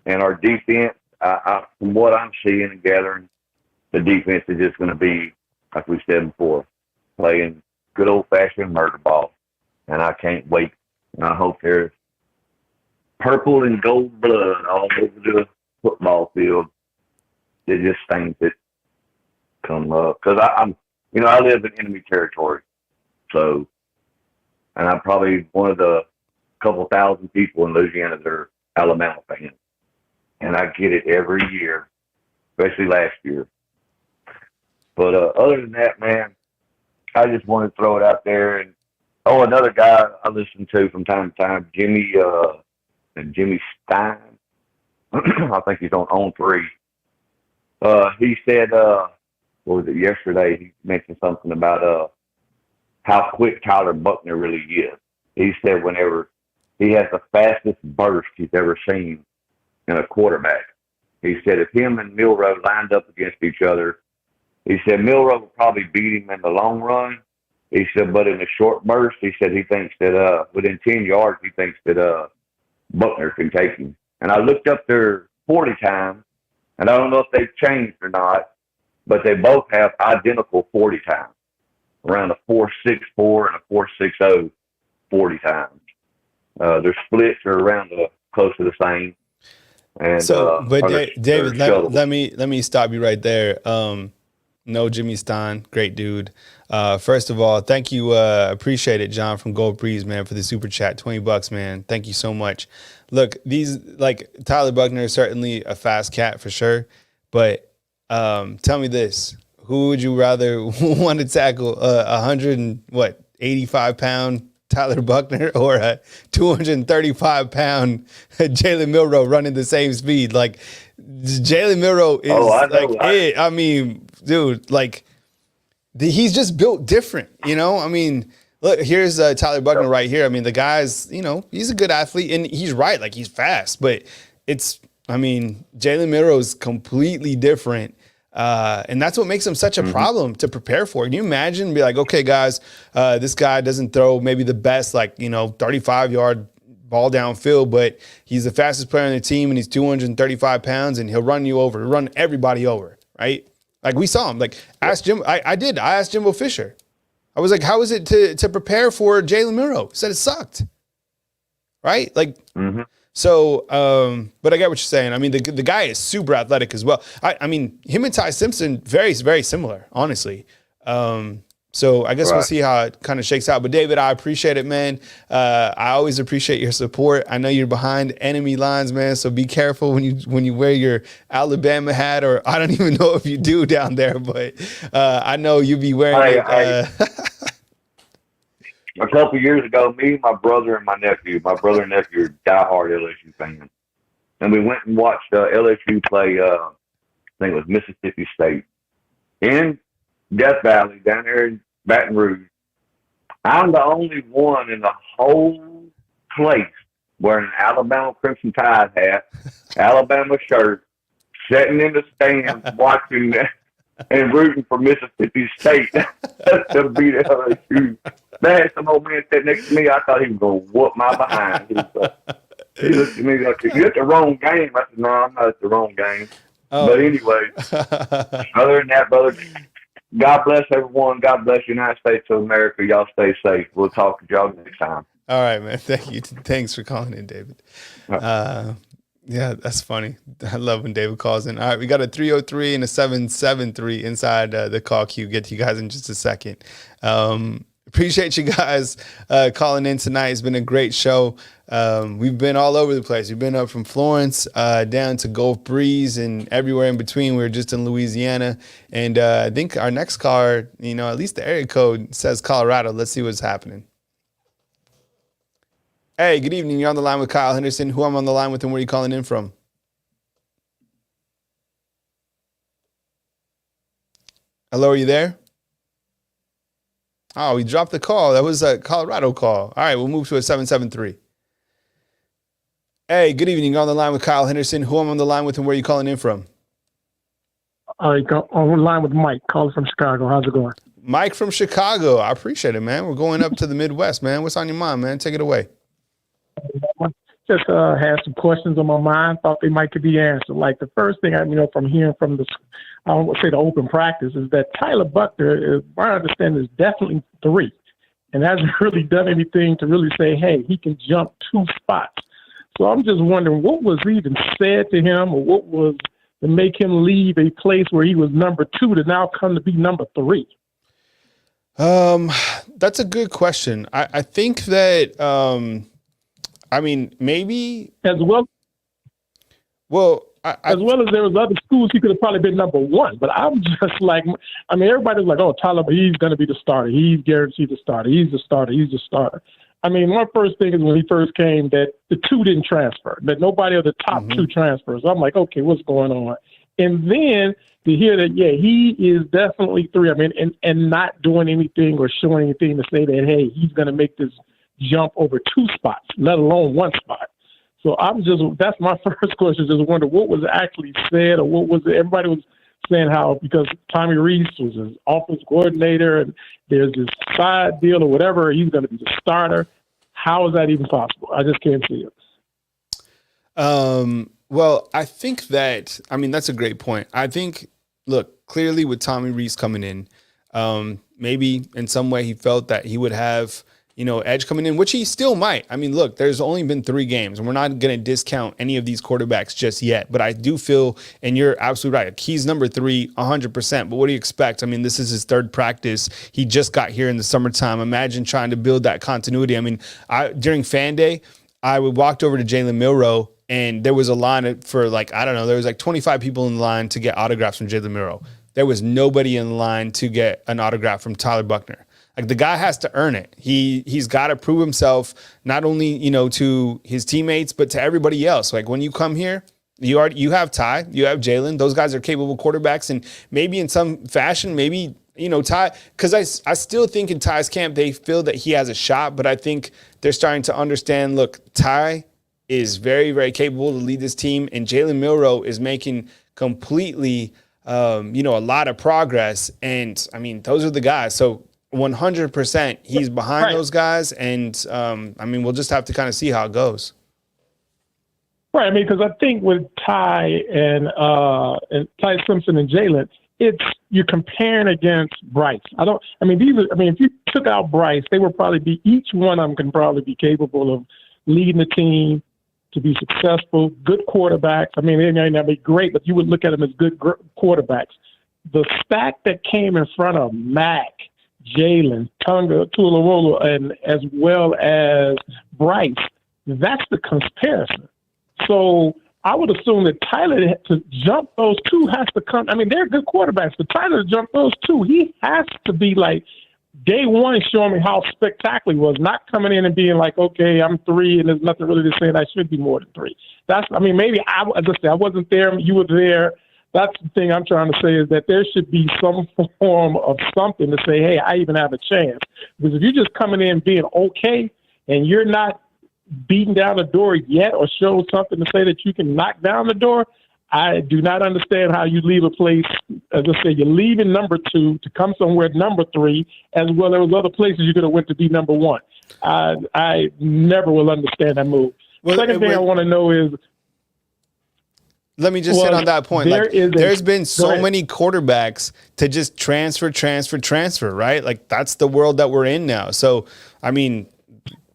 [SPEAKER 11] and our defense. From what I'm seeing and gathering, the defense is just going to be, like we said before, playing good old-fashioned murder ball, and I can't wait. And I hope there's purple and gold blood all over the football field. It just stains it. Come up because I'm, I live in enemy territory, so, and I'm probably one of the couple thousand people in Louisiana that are Alabama fans, and I get it every year, especially last year. But other than that, man, I just wanted to throw it out there. And another guy I listen to from time to time, Jimmy Stein. I think he's on 3. He said, what was it yesterday? He mentioned something about how quick Tyler Buckner really is. He said whenever he has the fastest burst he's ever seen in a quarterback. He said if him and Milroe lined up against each other, he said Milroe would probably beat him in the long run. He said, but in the short burst, he said he thinks that within 10 yards, he thinks that Buckner can take him. And I looked up their 40 times, and I don't know if they've changed or not, but they both have identical 40 times, around a 4.64 and a 4.60 40 times. Their splits are around close to the same. And
[SPEAKER 1] so, but David, let me stop you right there. No, Jimmy Stein, great dude. First of all, thank you. Appreciate it, John from Gold Breeze, man, for the super chat, $20, man. Thank you so much. Look, Tyler Buckner is certainly a fast cat for sure, but tell me this: who would you rather want to tackle? 85-pound Tyler Buckner or a 235-pound Jalen Milroe running the same speed? Like Jalen Milroe is I mean, dude, he's just built different, you know? I mean, look, here's Tyler Buckner right here. I mean, the guy's, he's a good athlete and he's right. Like he's fast, but Jalen Milroe is completely different. And that's what makes him such a problem to prepare for. Can you imagine be like, okay, guys, this guy doesn't throw maybe the best, 35-yard ball downfield, but he's the fastest player on the team and he's 235 pounds and he'll run you over, run everybody over, right? Like we saw him. Like ask Jim. I asked Jimbo Fisher. I was like, how is it to prepare for Jalen Milroe? He said it sucked. Right? So, but I get what you're saying. I mean, the guy is super athletic as well. I mean, him and Ty Simpson, very, very similar, honestly. So I guess we'll see how it kind of shakes out. But David, I appreciate it, man. I always appreciate your support. I know you're behind enemy lines, man. So be careful when you wear your Alabama hat, or I don't even know if you do down there, but I know you be wearing it.
[SPEAKER 11] A couple years ago, me, my brother, and nephew are diehard LSU fans. And we went and watched LSU play, I think it was Mississippi State, in Death Valley, down there in Baton Rouge. I'm the only one in the whole place wearing an Alabama Crimson Tide hat, Alabama shirt, sitting in the stands watching and rooting for Mississippi State to beat LSU. Man, some old man sitting next to me, I thought he was going to whoop my behind. He looked at me like, you're at the wrong game. I said, no, I'm not at the wrong game. But anyway, other than that, brother, God bless everyone. God bless the United States of America. Y'all stay safe. We'll talk to y'all next time.
[SPEAKER 1] All right, man. Thank you. Thanks for calling in, David. Yeah, that's funny. I love when David calls in. All right, we got a 303 and a 773 inside the call queue. Get to you guys in just a second. Appreciate you guys calling in tonight. It's been a great show. We've been all over the place. We've been up from Florence down to Gulf Breeze and everywhere in between. We were just in Louisiana. And I think our next caller, at least the area code says Colorado. Let's see what's happening. Hey, good evening. You're on the line with Kyle Henderson. Who I'm on the line with and where are you calling in from? Hello, are you there? Oh, we dropped the call. That was a Colorado call. All right, we'll move to a 773. Hey, good evening. You're on the line with Kyle Henderson. Who I'm on the line with and where are you calling in from?
[SPEAKER 12] On the line with Mike, calling from Chicago. How's it going?
[SPEAKER 1] Mike from Chicago. I appreciate it, man. We're going up to the Midwest, man. What's on your mind, man? Take it away.
[SPEAKER 12] Just had some questions on my mind. Thought they might could be answered. Like the first thing from hearing from the, I don't want to say the open practice, is that Tyler Buckner, my understanding, is definitely 3, and hasn't really done anything to really say, hey, he can jump 2 spots. So I'm just wondering what was even said to him, or what was to make him leave a place where he was number 2 to now come to be number 3.
[SPEAKER 1] That's a good question. I think that. Maybe
[SPEAKER 12] as well.
[SPEAKER 1] Well,
[SPEAKER 12] as well as there was other schools he could have probably been number one. But I'm just like, I mean, everybody's like, oh, Tyler, he's going to be the starter. He's guaranteed the starter. He's the starter. He's the starter. I mean, my first thing is when he first came that the two didn't transfer, that nobody of the top two transfers. I'm like, okay, what's going on? And then to hear that, yeah, he is definitely three. I mean, and not doing anything or showing anything to say that, hey, he's going to make this jump over two spots, let alone one spot. So that's my first question, just wonder what was actually said or what was it? Everybody was saying how because Tommy Rees was his offense coordinator and there's this side deal or whatever, he's going to be the starter. How is that even possible? I just can't see it.
[SPEAKER 1] Well, I think that's a great point. I think, look, clearly with Tommy Rees coming in, maybe in some way he felt that he would have, edge coming in, which he still might. I mean, look, there's only been 3 games, and we're not going to discount any of these quarterbacks just yet. But I do feel, and you're absolutely right, he's number 3, 100%. But what do you expect? I mean, this is his 3rd practice. He just got here in the summertime. Imagine trying to build that continuity. I mean, during Fan Day, I walked over to Jalen Milroe, and there was a line for there was 25 people in line to get autographs from Jalen Milroe. There was nobody in line to get an autograph from Tyler Buchner. Like, the guy has to earn it. He's got to prove himself not only, to his teammates, but to everybody else. Like, when you come here, you have Ty, you have Jalen. Those guys are capable quarterbacks. And maybe in some fashion, Ty, because I still think in Ty's camp, they feel that he has a shot. But I think they're starting to understand, look, Ty is very, very capable to lead this team. And Jalen Milroe is making completely, a lot of progress. And, I mean, those are the guys. So, 100% he's behind those guys, and we'll just have to kind of see how it goes.
[SPEAKER 12] Right, I mean, because I think with Ty and Ty Simpson and Jalen, you're comparing against Bryce. If you took out Bryce, they would probably be, each one of them can probably be capable of leading the team to be successful, good quarterbacks. I mean, they may not be great, but you would look at them as good quarterbacks. The stack that came in front of Mac, Jalen, Tunga, Tuilarola, and as well as Bryce, that's the comparison. So I would assume that Tyler to jump those two has to come. I mean, they're good quarterbacks, but Tyler to jump those two, he has to be like day one showing me how spectacular he was, not coming in and being like, okay, I'm 3 and there's nothing really to say, and I should be more than 3. Maybe I wasn't there, you were there. That's the thing I'm trying to say is that there should be some form of something to say, hey, I even have a chance. Because if you're just coming in being okay and you're not beating down the door yet or show something to say that you can knock down the door, I do not understand how you leave a place. As I say, you're leaving number 2 to come somewhere number 3, as well as other places you could have went to be number 1. I never will understand that move. Second thing I want to know is,
[SPEAKER 1] let me just hit on that point. There's been so many quarterbacks to just transfer, right? Like, that's the world that we're in now. So, I mean,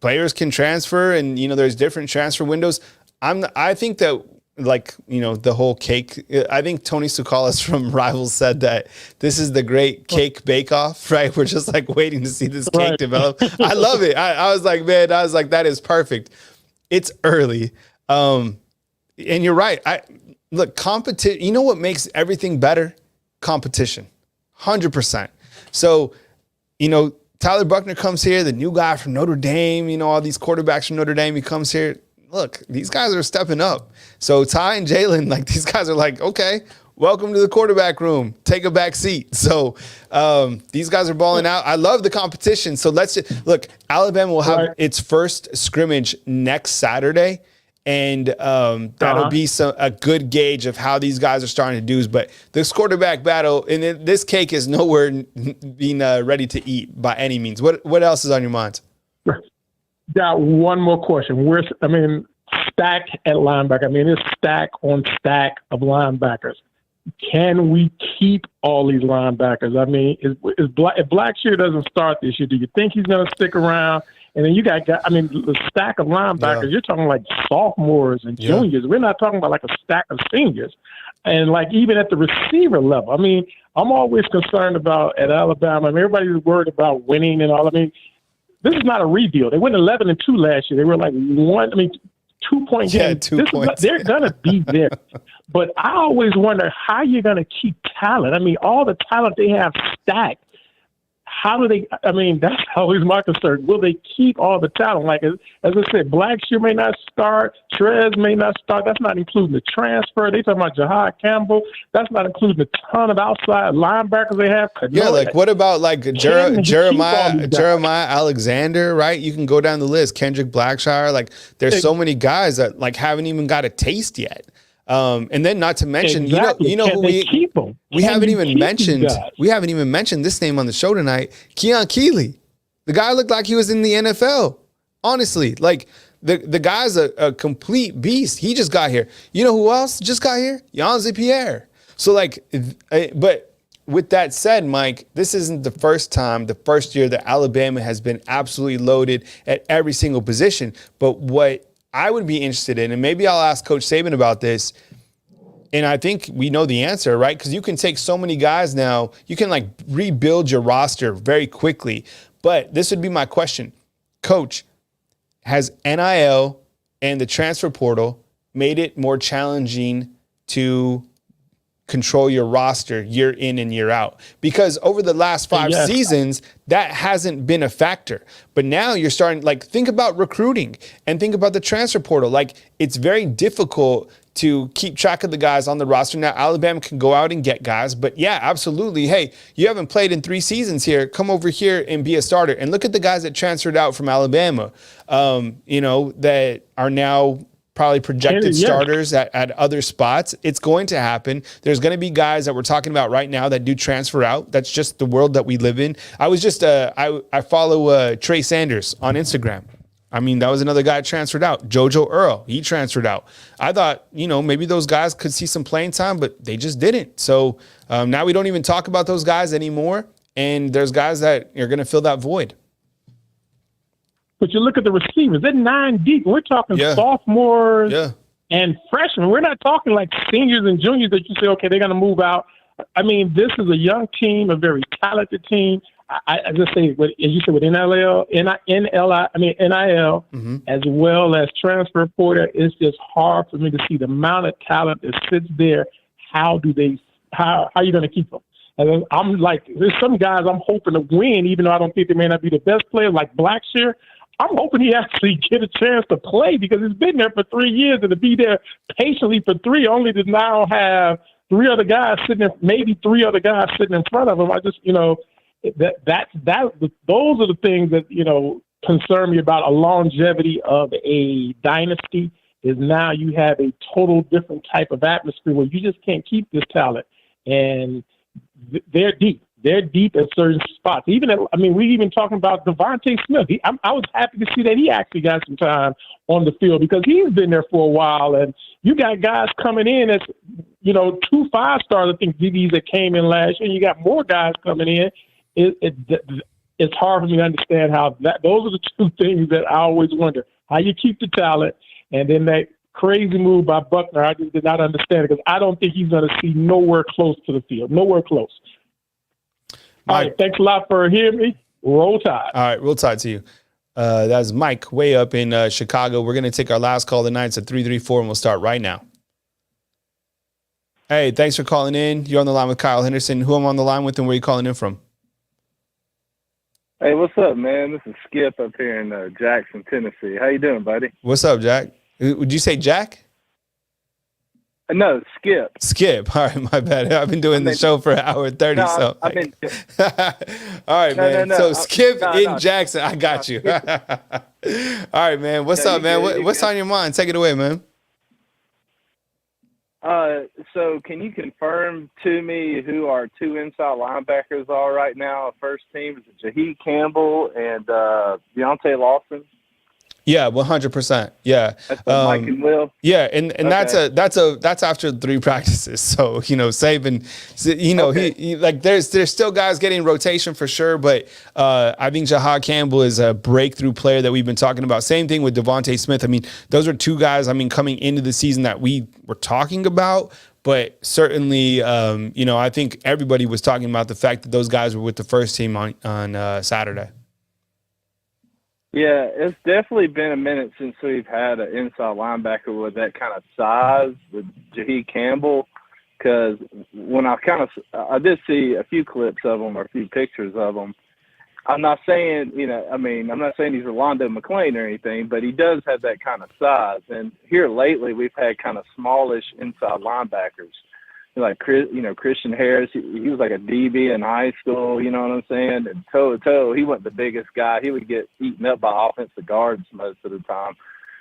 [SPEAKER 1] players can transfer and, there's different transfer windows. I think that, the whole cake, I think Tony Tsoukalas from Rivals said that this is the great cake bake-off, right? We're just waiting to see this cake develop. I love it. I was like, that is perfect. It's early. And you're right. Look, competition, you know what makes everything better? Competition. 100%. So, Tyler Buchner comes here, the new guy from Notre Dame, all these quarterbacks from Notre Dame, he comes here. Look, these guys are stepping up. So Ty and Jalen, these guys are like, okay, welcome to the quarterback room. Take a back seat. So these guys are balling out. I love the competition. So let's just, look, Alabama will have its first scrimmage next Saturday. And that'll be a good gauge of how these guys are starting to do. But this quarterback battle, and this cake is nowhere being ready to eat by any means. What else is on your mind?
[SPEAKER 12] Got one more question. Stack at linebacker. It's stack on stack of linebackers. Can we keep all these linebackers? If Blackshear doesn't start this year, do you think he's going to stick around? And then you got the stack of linebackers, you're talking like sophomores and juniors. We're not talking about like a stack of seniors. And even at the receiver level, I'm always concerned about at Alabama. Everybody's worried about winning and all. This is not a rebuild. They went 11-2 last year. They were 2-point
[SPEAKER 1] Yeah,
[SPEAKER 12] games.
[SPEAKER 1] 2 points.
[SPEAKER 12] They're going to be there. But I always wonder how you're going to keep talent. I mean, all the talent they have stacked. How do they? I mean, that's always my concern. Will they keep all the talent? Like as I said, Blackshear may not start, Trez may not start. That's not including the transfer. They talking about Jahad Campbell. That's not including the ton of outside linebackers they have.
[SPEAKER 1] Yeah, like what about like Jeremiah Alexander? Right, you can go down the list. Kendrick Blackshire. Like, there's so many guys that like haven't even got a taste yet. And then not to mention,
[SPEAKER 12] exactly.
[SPEAKER 1] you know who we haven't even mentioned this name on the show tonight, Keon Keeley. The guy looked like he was in the NFL. Honestly, like the guy's a complete beast. He just got here. You know who else just got here? Yanzi Pierre. So like, but with that said, Mike, this isn't the first year that Alabama has been absolutely loaded at every single position. But what I would be interested in, and maybe I'll ask Coach Saban about this, and I think we know the answer, right? Because you can take so many guys now, you can like rebuild your roster very quickly. But this would be my question. Coach, has NIL and the transfer portal made it more challenging to control your roster year in and year out? Because over the last 5 seasons, that hasn't been a factor. But now you're starting, like, think about recruiting and think about the transfer portal. Like, it's very difficult to keep track of the guys on the roster. Now, Alabama can go out and get guys, but yeah, absolutely. Hey, you haven't played in 3 seasons here. Come over here and be a starter. And look at the guys that transferred out from Alabama, that are now probably projected starters at other spots. It's going to happen. There's going to be guys that we're talking about right now that do transfer out. That's just the world that we live in. I was just, I follow Trey Sanders on Instagram. I mean, that was another guy transferred out. JoJo Earl, he transferred out. I thought, maybe those guys could see some playing time, but they just didn't. So now we don't even talk about those guys anymore. And there's guys that are going to fill that void.
[SPEAKER 12] But you look at the receivers, they're 9 deep. We're talking sophomores and freshmen. We're not talking like seniors and juniors that you say, okay, they're going to move out. I mean, this is a young team, a very talented team. I just say, as you said, with NIL, as well as transfer portal, it's just hard for me to see the amount of talent that sits there. How are you going to keep them? And then I'm like, there's some guys I'm hoping to win, even though I don't think they may not be the best player, like Blackshear. I'm hoping he actually get a chance to play because he's been there for 3 years, and to be there patiently for 3, only to now have 3 other guys sitting there, maybe 3 other guys sitting in front of him. I just, those are the things that, concern me about a longevity of a dynasty. Is now you have a total different type of atmosphere where you just can't keep this talent, and they're deep. They're deep at certain spots. We even talking about Devontae Smith. I was happy to see that he actually got some time on the field because he's been there for a while. And you got guys coming in as, 2 5-stars, I think, DBs that came in last year. And you got more guys coming in. It's hard for me to understand how those are the 2 things that I always wonder. How you keep the talent, and then that crazy move by Buckner, I just did not understand it because I don't think he's going to see nowhere close to the field. Nowhere close. All right, thanks a lot for hearing me. Roll Tide.
[SPEAKER 1] All right, roll Tide to you. That's Mike way up in Chicago. We're going to take our last call tonight. It's at 334, and we'll start right now. Hey, thanks for calling in. You're on the line with Kyle Henderson. Who am I on the line with, and where are you calling in from?
[SPEAKER 13] Hey, what's up, man? This is Skip up here in Jackson, Tennessee. How you doing, buddy?
[SPEAKER 1] What's up, Jack? Would you say Jack?
[SPEAKER 13] No, Skip.
[SPEAKER 1] Skip. All right, my bad. I've been doing the show for an hour and 30. All right, man. So Skip in Jackson. I got you. All right, man. What's up, man? What's on your mind? Take it away, man.
[SPEAKER 13] So can you confirm to me who our 2 inside linebackers are right now? First team is Jahad Campbell and Deontay Lawson.
[SPEAKER 1] Yeah, 100%. Yeah.
[SPEAKER 13] That's Mike and Will.
[SPEAKER 1] Yeah, and okay. that's after 3 practices. So, Saban, okay. he like there's still guys getting rotation for sure, but I think Jahad Campbell is a breakthrough player that we've been talking about. Same thing with Devontae Smith. I mean, those are 2 guys coming into the season that we were talking about, but certainly I think everybody was talking about the fact that those guys were with the first team on Saturday.
[SPEAKER 13] Yeah, it's definitely been a minute since we've had an inside linebacker with that kind of size, with Jaheed Campbell. Because when I did see a few clips of him or a few pictures of him. I'm not saying, I'm not saying he's Rolando McClain or anything, but he does have that kind of size. And here lately, we've had kind of smallish inside linebackers. Like, Christian Harris, he was like a DB in high school, you know what I'm saying? And toe-to-toe, he wasn't the biggest guy. He would get eaten up by offensive guards most of the time.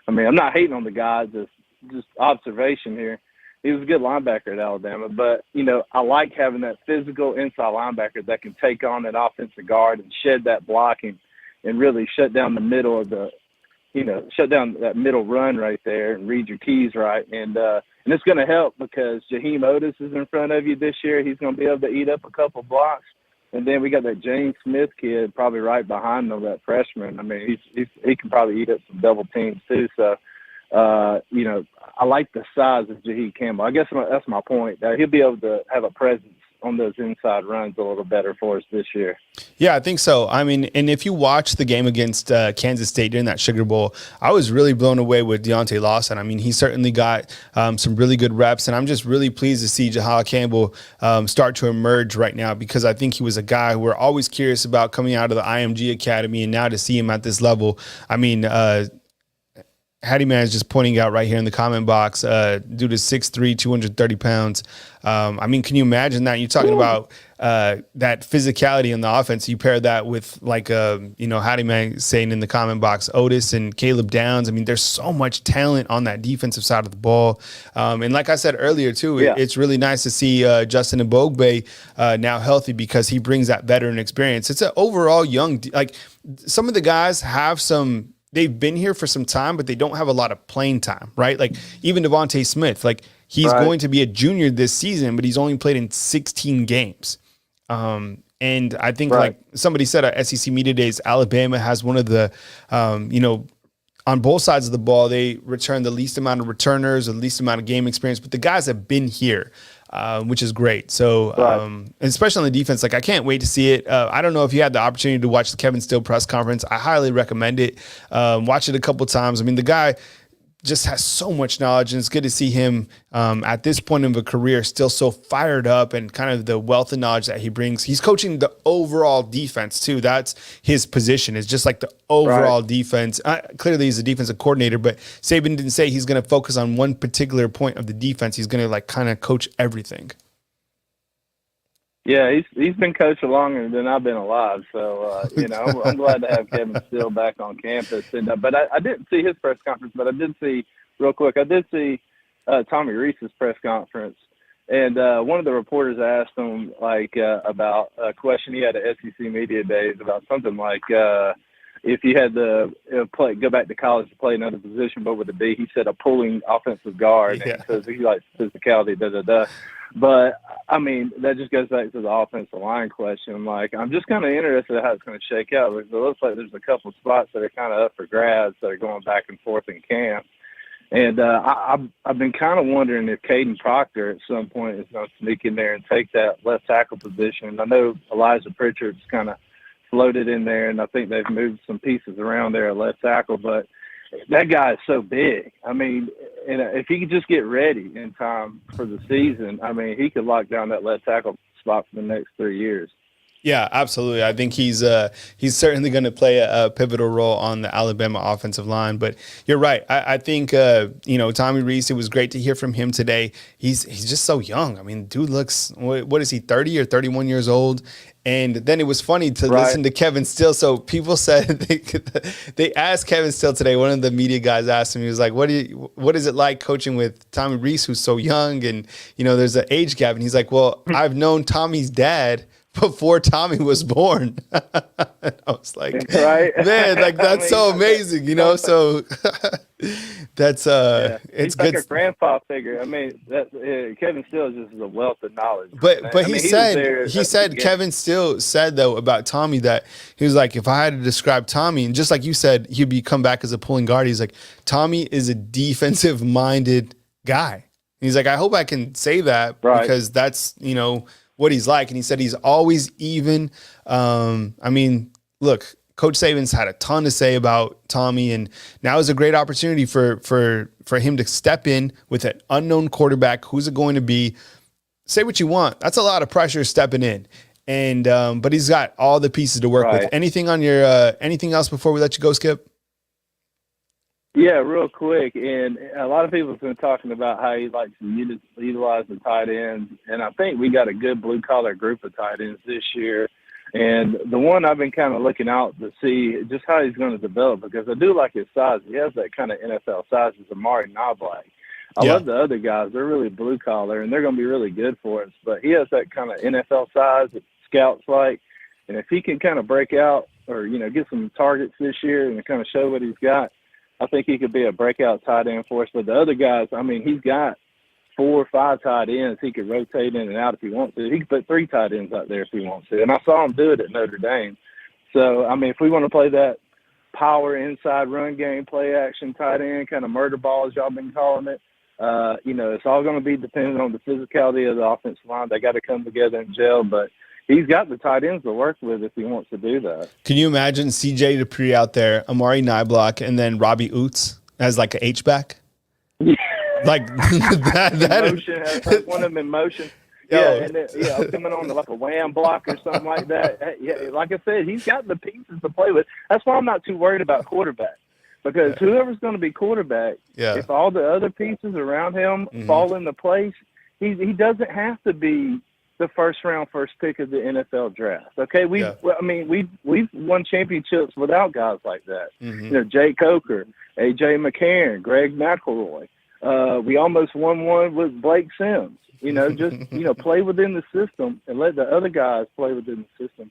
[SPEAKER 13] I mean, I'm not hating on the guy, just observation here. He was a good linebacker at Alabama, but, I like having that physical inside linebacker that can take on an offensive guard and shed that blocking and really shut down the middle of shut down that middle run right there and read your keys right. And it's going to help because Jaheim Otis is in front of you this year. He's going to be able to eat up a couple blocks. And then we got that James Smith kid probably right behind him, that freshman. I mean, he can probably eat up some double teams too. So, I like the size of Jaheed Campbell. I guess that's my point. He'll be able to have a presence on those inside runs a little better for us this year.
[SPEAKER 1] Yeah, I think so. I mean, and if you watch the game against Kansas State during that Sugar Bowl, I was really blown away with Deontay Lawson. I mean, he certainly got some really good reps, and I'm just really pleased to see Jaheed Campbell start to emerge right now because I think he was a guy we're always curious about coming out of the IMG Academy, and now to see him at this level, I mean, Hattie Man is just pointing out right here in the comment box, due to 6'3", 230 pounds. I mean, can you imagine that? You're talking about that physicality in the offense. You pair that with Hattie Man saying in the comment box, Otis and Caleb Downs. I mean, there's so much talent on that defensive side of the ball. And like I said earlier, too, it's really nice to see Justin Mbogbe now healthy because he brings that veteran experience. It's an overall young, some of the guys have they've been here for some time, but they don't have a lot of playing time, right? Like even Devontae Smith, he's going to be a junior this season, but he's only played in 16 games. And I think like somebody said at SEC Media Days, Alabama has one of the, on both sides of the ball, they return the least amount of returners, or the least amount of game experience, but the guys have been here. Which is great. So, and especially on the defense, I can't wait to see it. I don't know if you had the opportunity to watch the Kevin Steele press conference. I highly recommend it. Watch it a couple times. I mean, the guy just has so much knowledge, and it's good to see him at this point of a career still so fired up and kind of the wealth of knowledge that he brings. He's coaching the overall defense too. That's his position, is just like the overall defense. Clearly he's a defensive coordinator, but Saban didn't say he's going to focus on one particular point of the defense. He's going to kind of coach everything.
[SPEAKER 13] Yeah, he's been coaching longer than I've been alive, so I'm glad to have Kevin Steele back on campus. And but I didn't see his press conference, but I did see Tommy Rees's press conference, and one of the reporters asked him about a question he had at SEC Media Days about something like if you had to go back to college to play another position, what would it be? He said a pulling offensive guard. Yeah. And he likes physicality, But, I mean, that just goes back to the offensive line question. I'm just kind of interested in how it's going to shake out. Because it looks like there's a couple of spots that are kind of up for grabs that are going back and forth in camp. And I've been kind of wondering if Caden Proctor at some point is going to sneak in there and take that left tackle position. I know Elijah Pritchard's kind of floated in there, and I think they've moved some pieces around there at left tackle. But that guy is so big. I mean, if he could just get ready in time for the season, I mean, he could lock down that left tackle spot for the next 3 years.
[SPEAKER 1] Yeah, absolutely. I think he's certainly going to play a pivotal role on the Alabama offensive line. But you're right. I think Tommy Rees. It was great to hear from him today. He's just so young. I mean, dude looks, what is he, 30 or 31 years old? And then it was funny to listen to Kevin Steele. So people said they asked Kevin Steele today. One of the media guys asked him, he was like, what is it like coaching with Tommy Rees, who's so young? And, there's an age gap. And he's like, well, I've known Tommy's dad before Tommy was born. I was like, man, that's so amazing, So that's it's
[SPEAKER 13] he's like
[SPEAKER 1] good.
[SPEAKER 13] A grandpa figure. I mean, Kevin Steele is just a wealth of knowledge.
[SPEAKER 1] But he said Kevin Steele said though about Tommy that he was like, if I had to describe Tommy, and just like you said, he'd come back as a pulling guard. He's like, Tommy is a defensive minded guy. And he's like, I hope I can say that because that's what he's like. And he said he's always even. I mean, look, Coach Saban's had a ton to say about Tommy, and now is a great opportunity for him to step in with an unknown quarterback. Who's it going to be? Say what you want. That's a lot of pressure stepping in, and but he's got all the pieces to work with. Anything on your anything else before we let you go, Skip?
[SPEAKER 13] Yeah, real quick. And a lot of people have been talking about how he likes to utilize the tight ends, and I think we got a good blue collar group of tight ends this year. And the one I've been kind of looking out to see just how he's going to develop, because I do like his size. He has that kind of NFL size, is Amari Knobloch. I love the other guys. They're really blue collar, and they're going to be really good for us. But he has that kind of NFL size that scouts like. And if he can kind of break out or, get some targets this year and kind of show what he's got, I think he could be a breakout tight end for us. But the other guys, he's got 4 or 5 tight ends he could rotate in and out if he wants to. He could put 3 tight ends out there if he wants to. And I saw him do it at Notre Dame. So, if we want to play that power inside run game, play action tight end, kind of murder ball as y'all been calling it, it's all going to be dependent on the physicality of the offensive line. They got to come together and gel, but he's got the tight ends to work with if he wants to do that.
[SPEAKER 1] Can you imagine C.J. Dupree out there, Amari Knobloch, and then Robbie Oots as like an H-back? Like that
[SPEAKER 13] motion, has one of them in motion. Yeah, and then, coming on to like a wham block or something like that. Yeah, like I said, he's got the pieces to play with. That's why I'm not too worried about quarterback, because whoever's going to be quarterback, if all the other pieces around him fall into place, he doesn't have to be the first pick of the NFL draft. Okay, we've won championships without guys like that. Jake Coker, A.J. McCarron, Greg McElroy. We almost won one with Blake Sims. Just play within the system and let the other guys play within the system,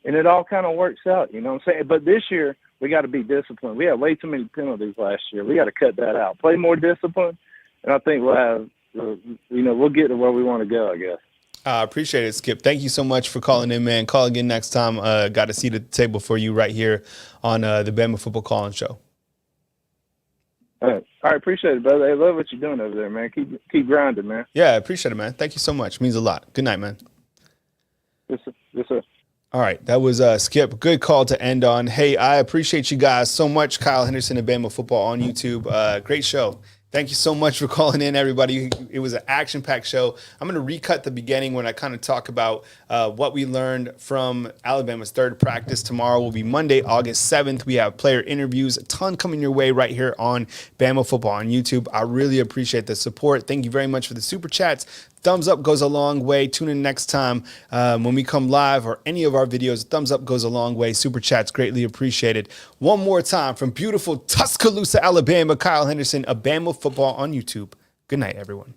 [SPEAKER 13] and it all kind of works out. You know what I'm saying? But this year we got to be disciplined. We had way too many penalties last year. We got to cut that out. Play more discipline, and I think we'll have we'll get to where we want to go, I guess.
[SPEAKER 1] I appreciate it, Skip. Thank you so much for calling in, man. Call again next time. Got a seat at the table for you right here on the Bama Football Call-In Show.
[SPEAKER 13] All right, appreciate it, brother. I love what you're doing over there, man. Keep grinding, man.
[SPEAKER 1] Yeah, I appreciate it, man. Thank you so much. Means a lot. Good night, man.
[SPEAKER 13] Yes, sir.
[SPEAKER 1] All right, that was Skip. Good call to end on. Hey, I appreciate you guys so much. Kyle Henderson and Bama Football on YouTube. Great show. Thank you so much for calling in, everybody. It was an action-packed show. I'm going to recut the beginning when I kind of talk about what we learned from Alabama's third practice. Tomorrow will be Monday, August 7th. We have player interviews, a ton coming your way right here on Bama Football on YouTube. I really appreciate the support. Thank you very much for the super chats. Thumbs up goes a long way. Tune in next time when we come live or any of our videos. Thumbs up goes a long way. Super chats greatly appreciated. One more time from beautiful Tuscaloosa, Alabama, Kyle Henderson of Bama Football on YouTube. Good night, everyone.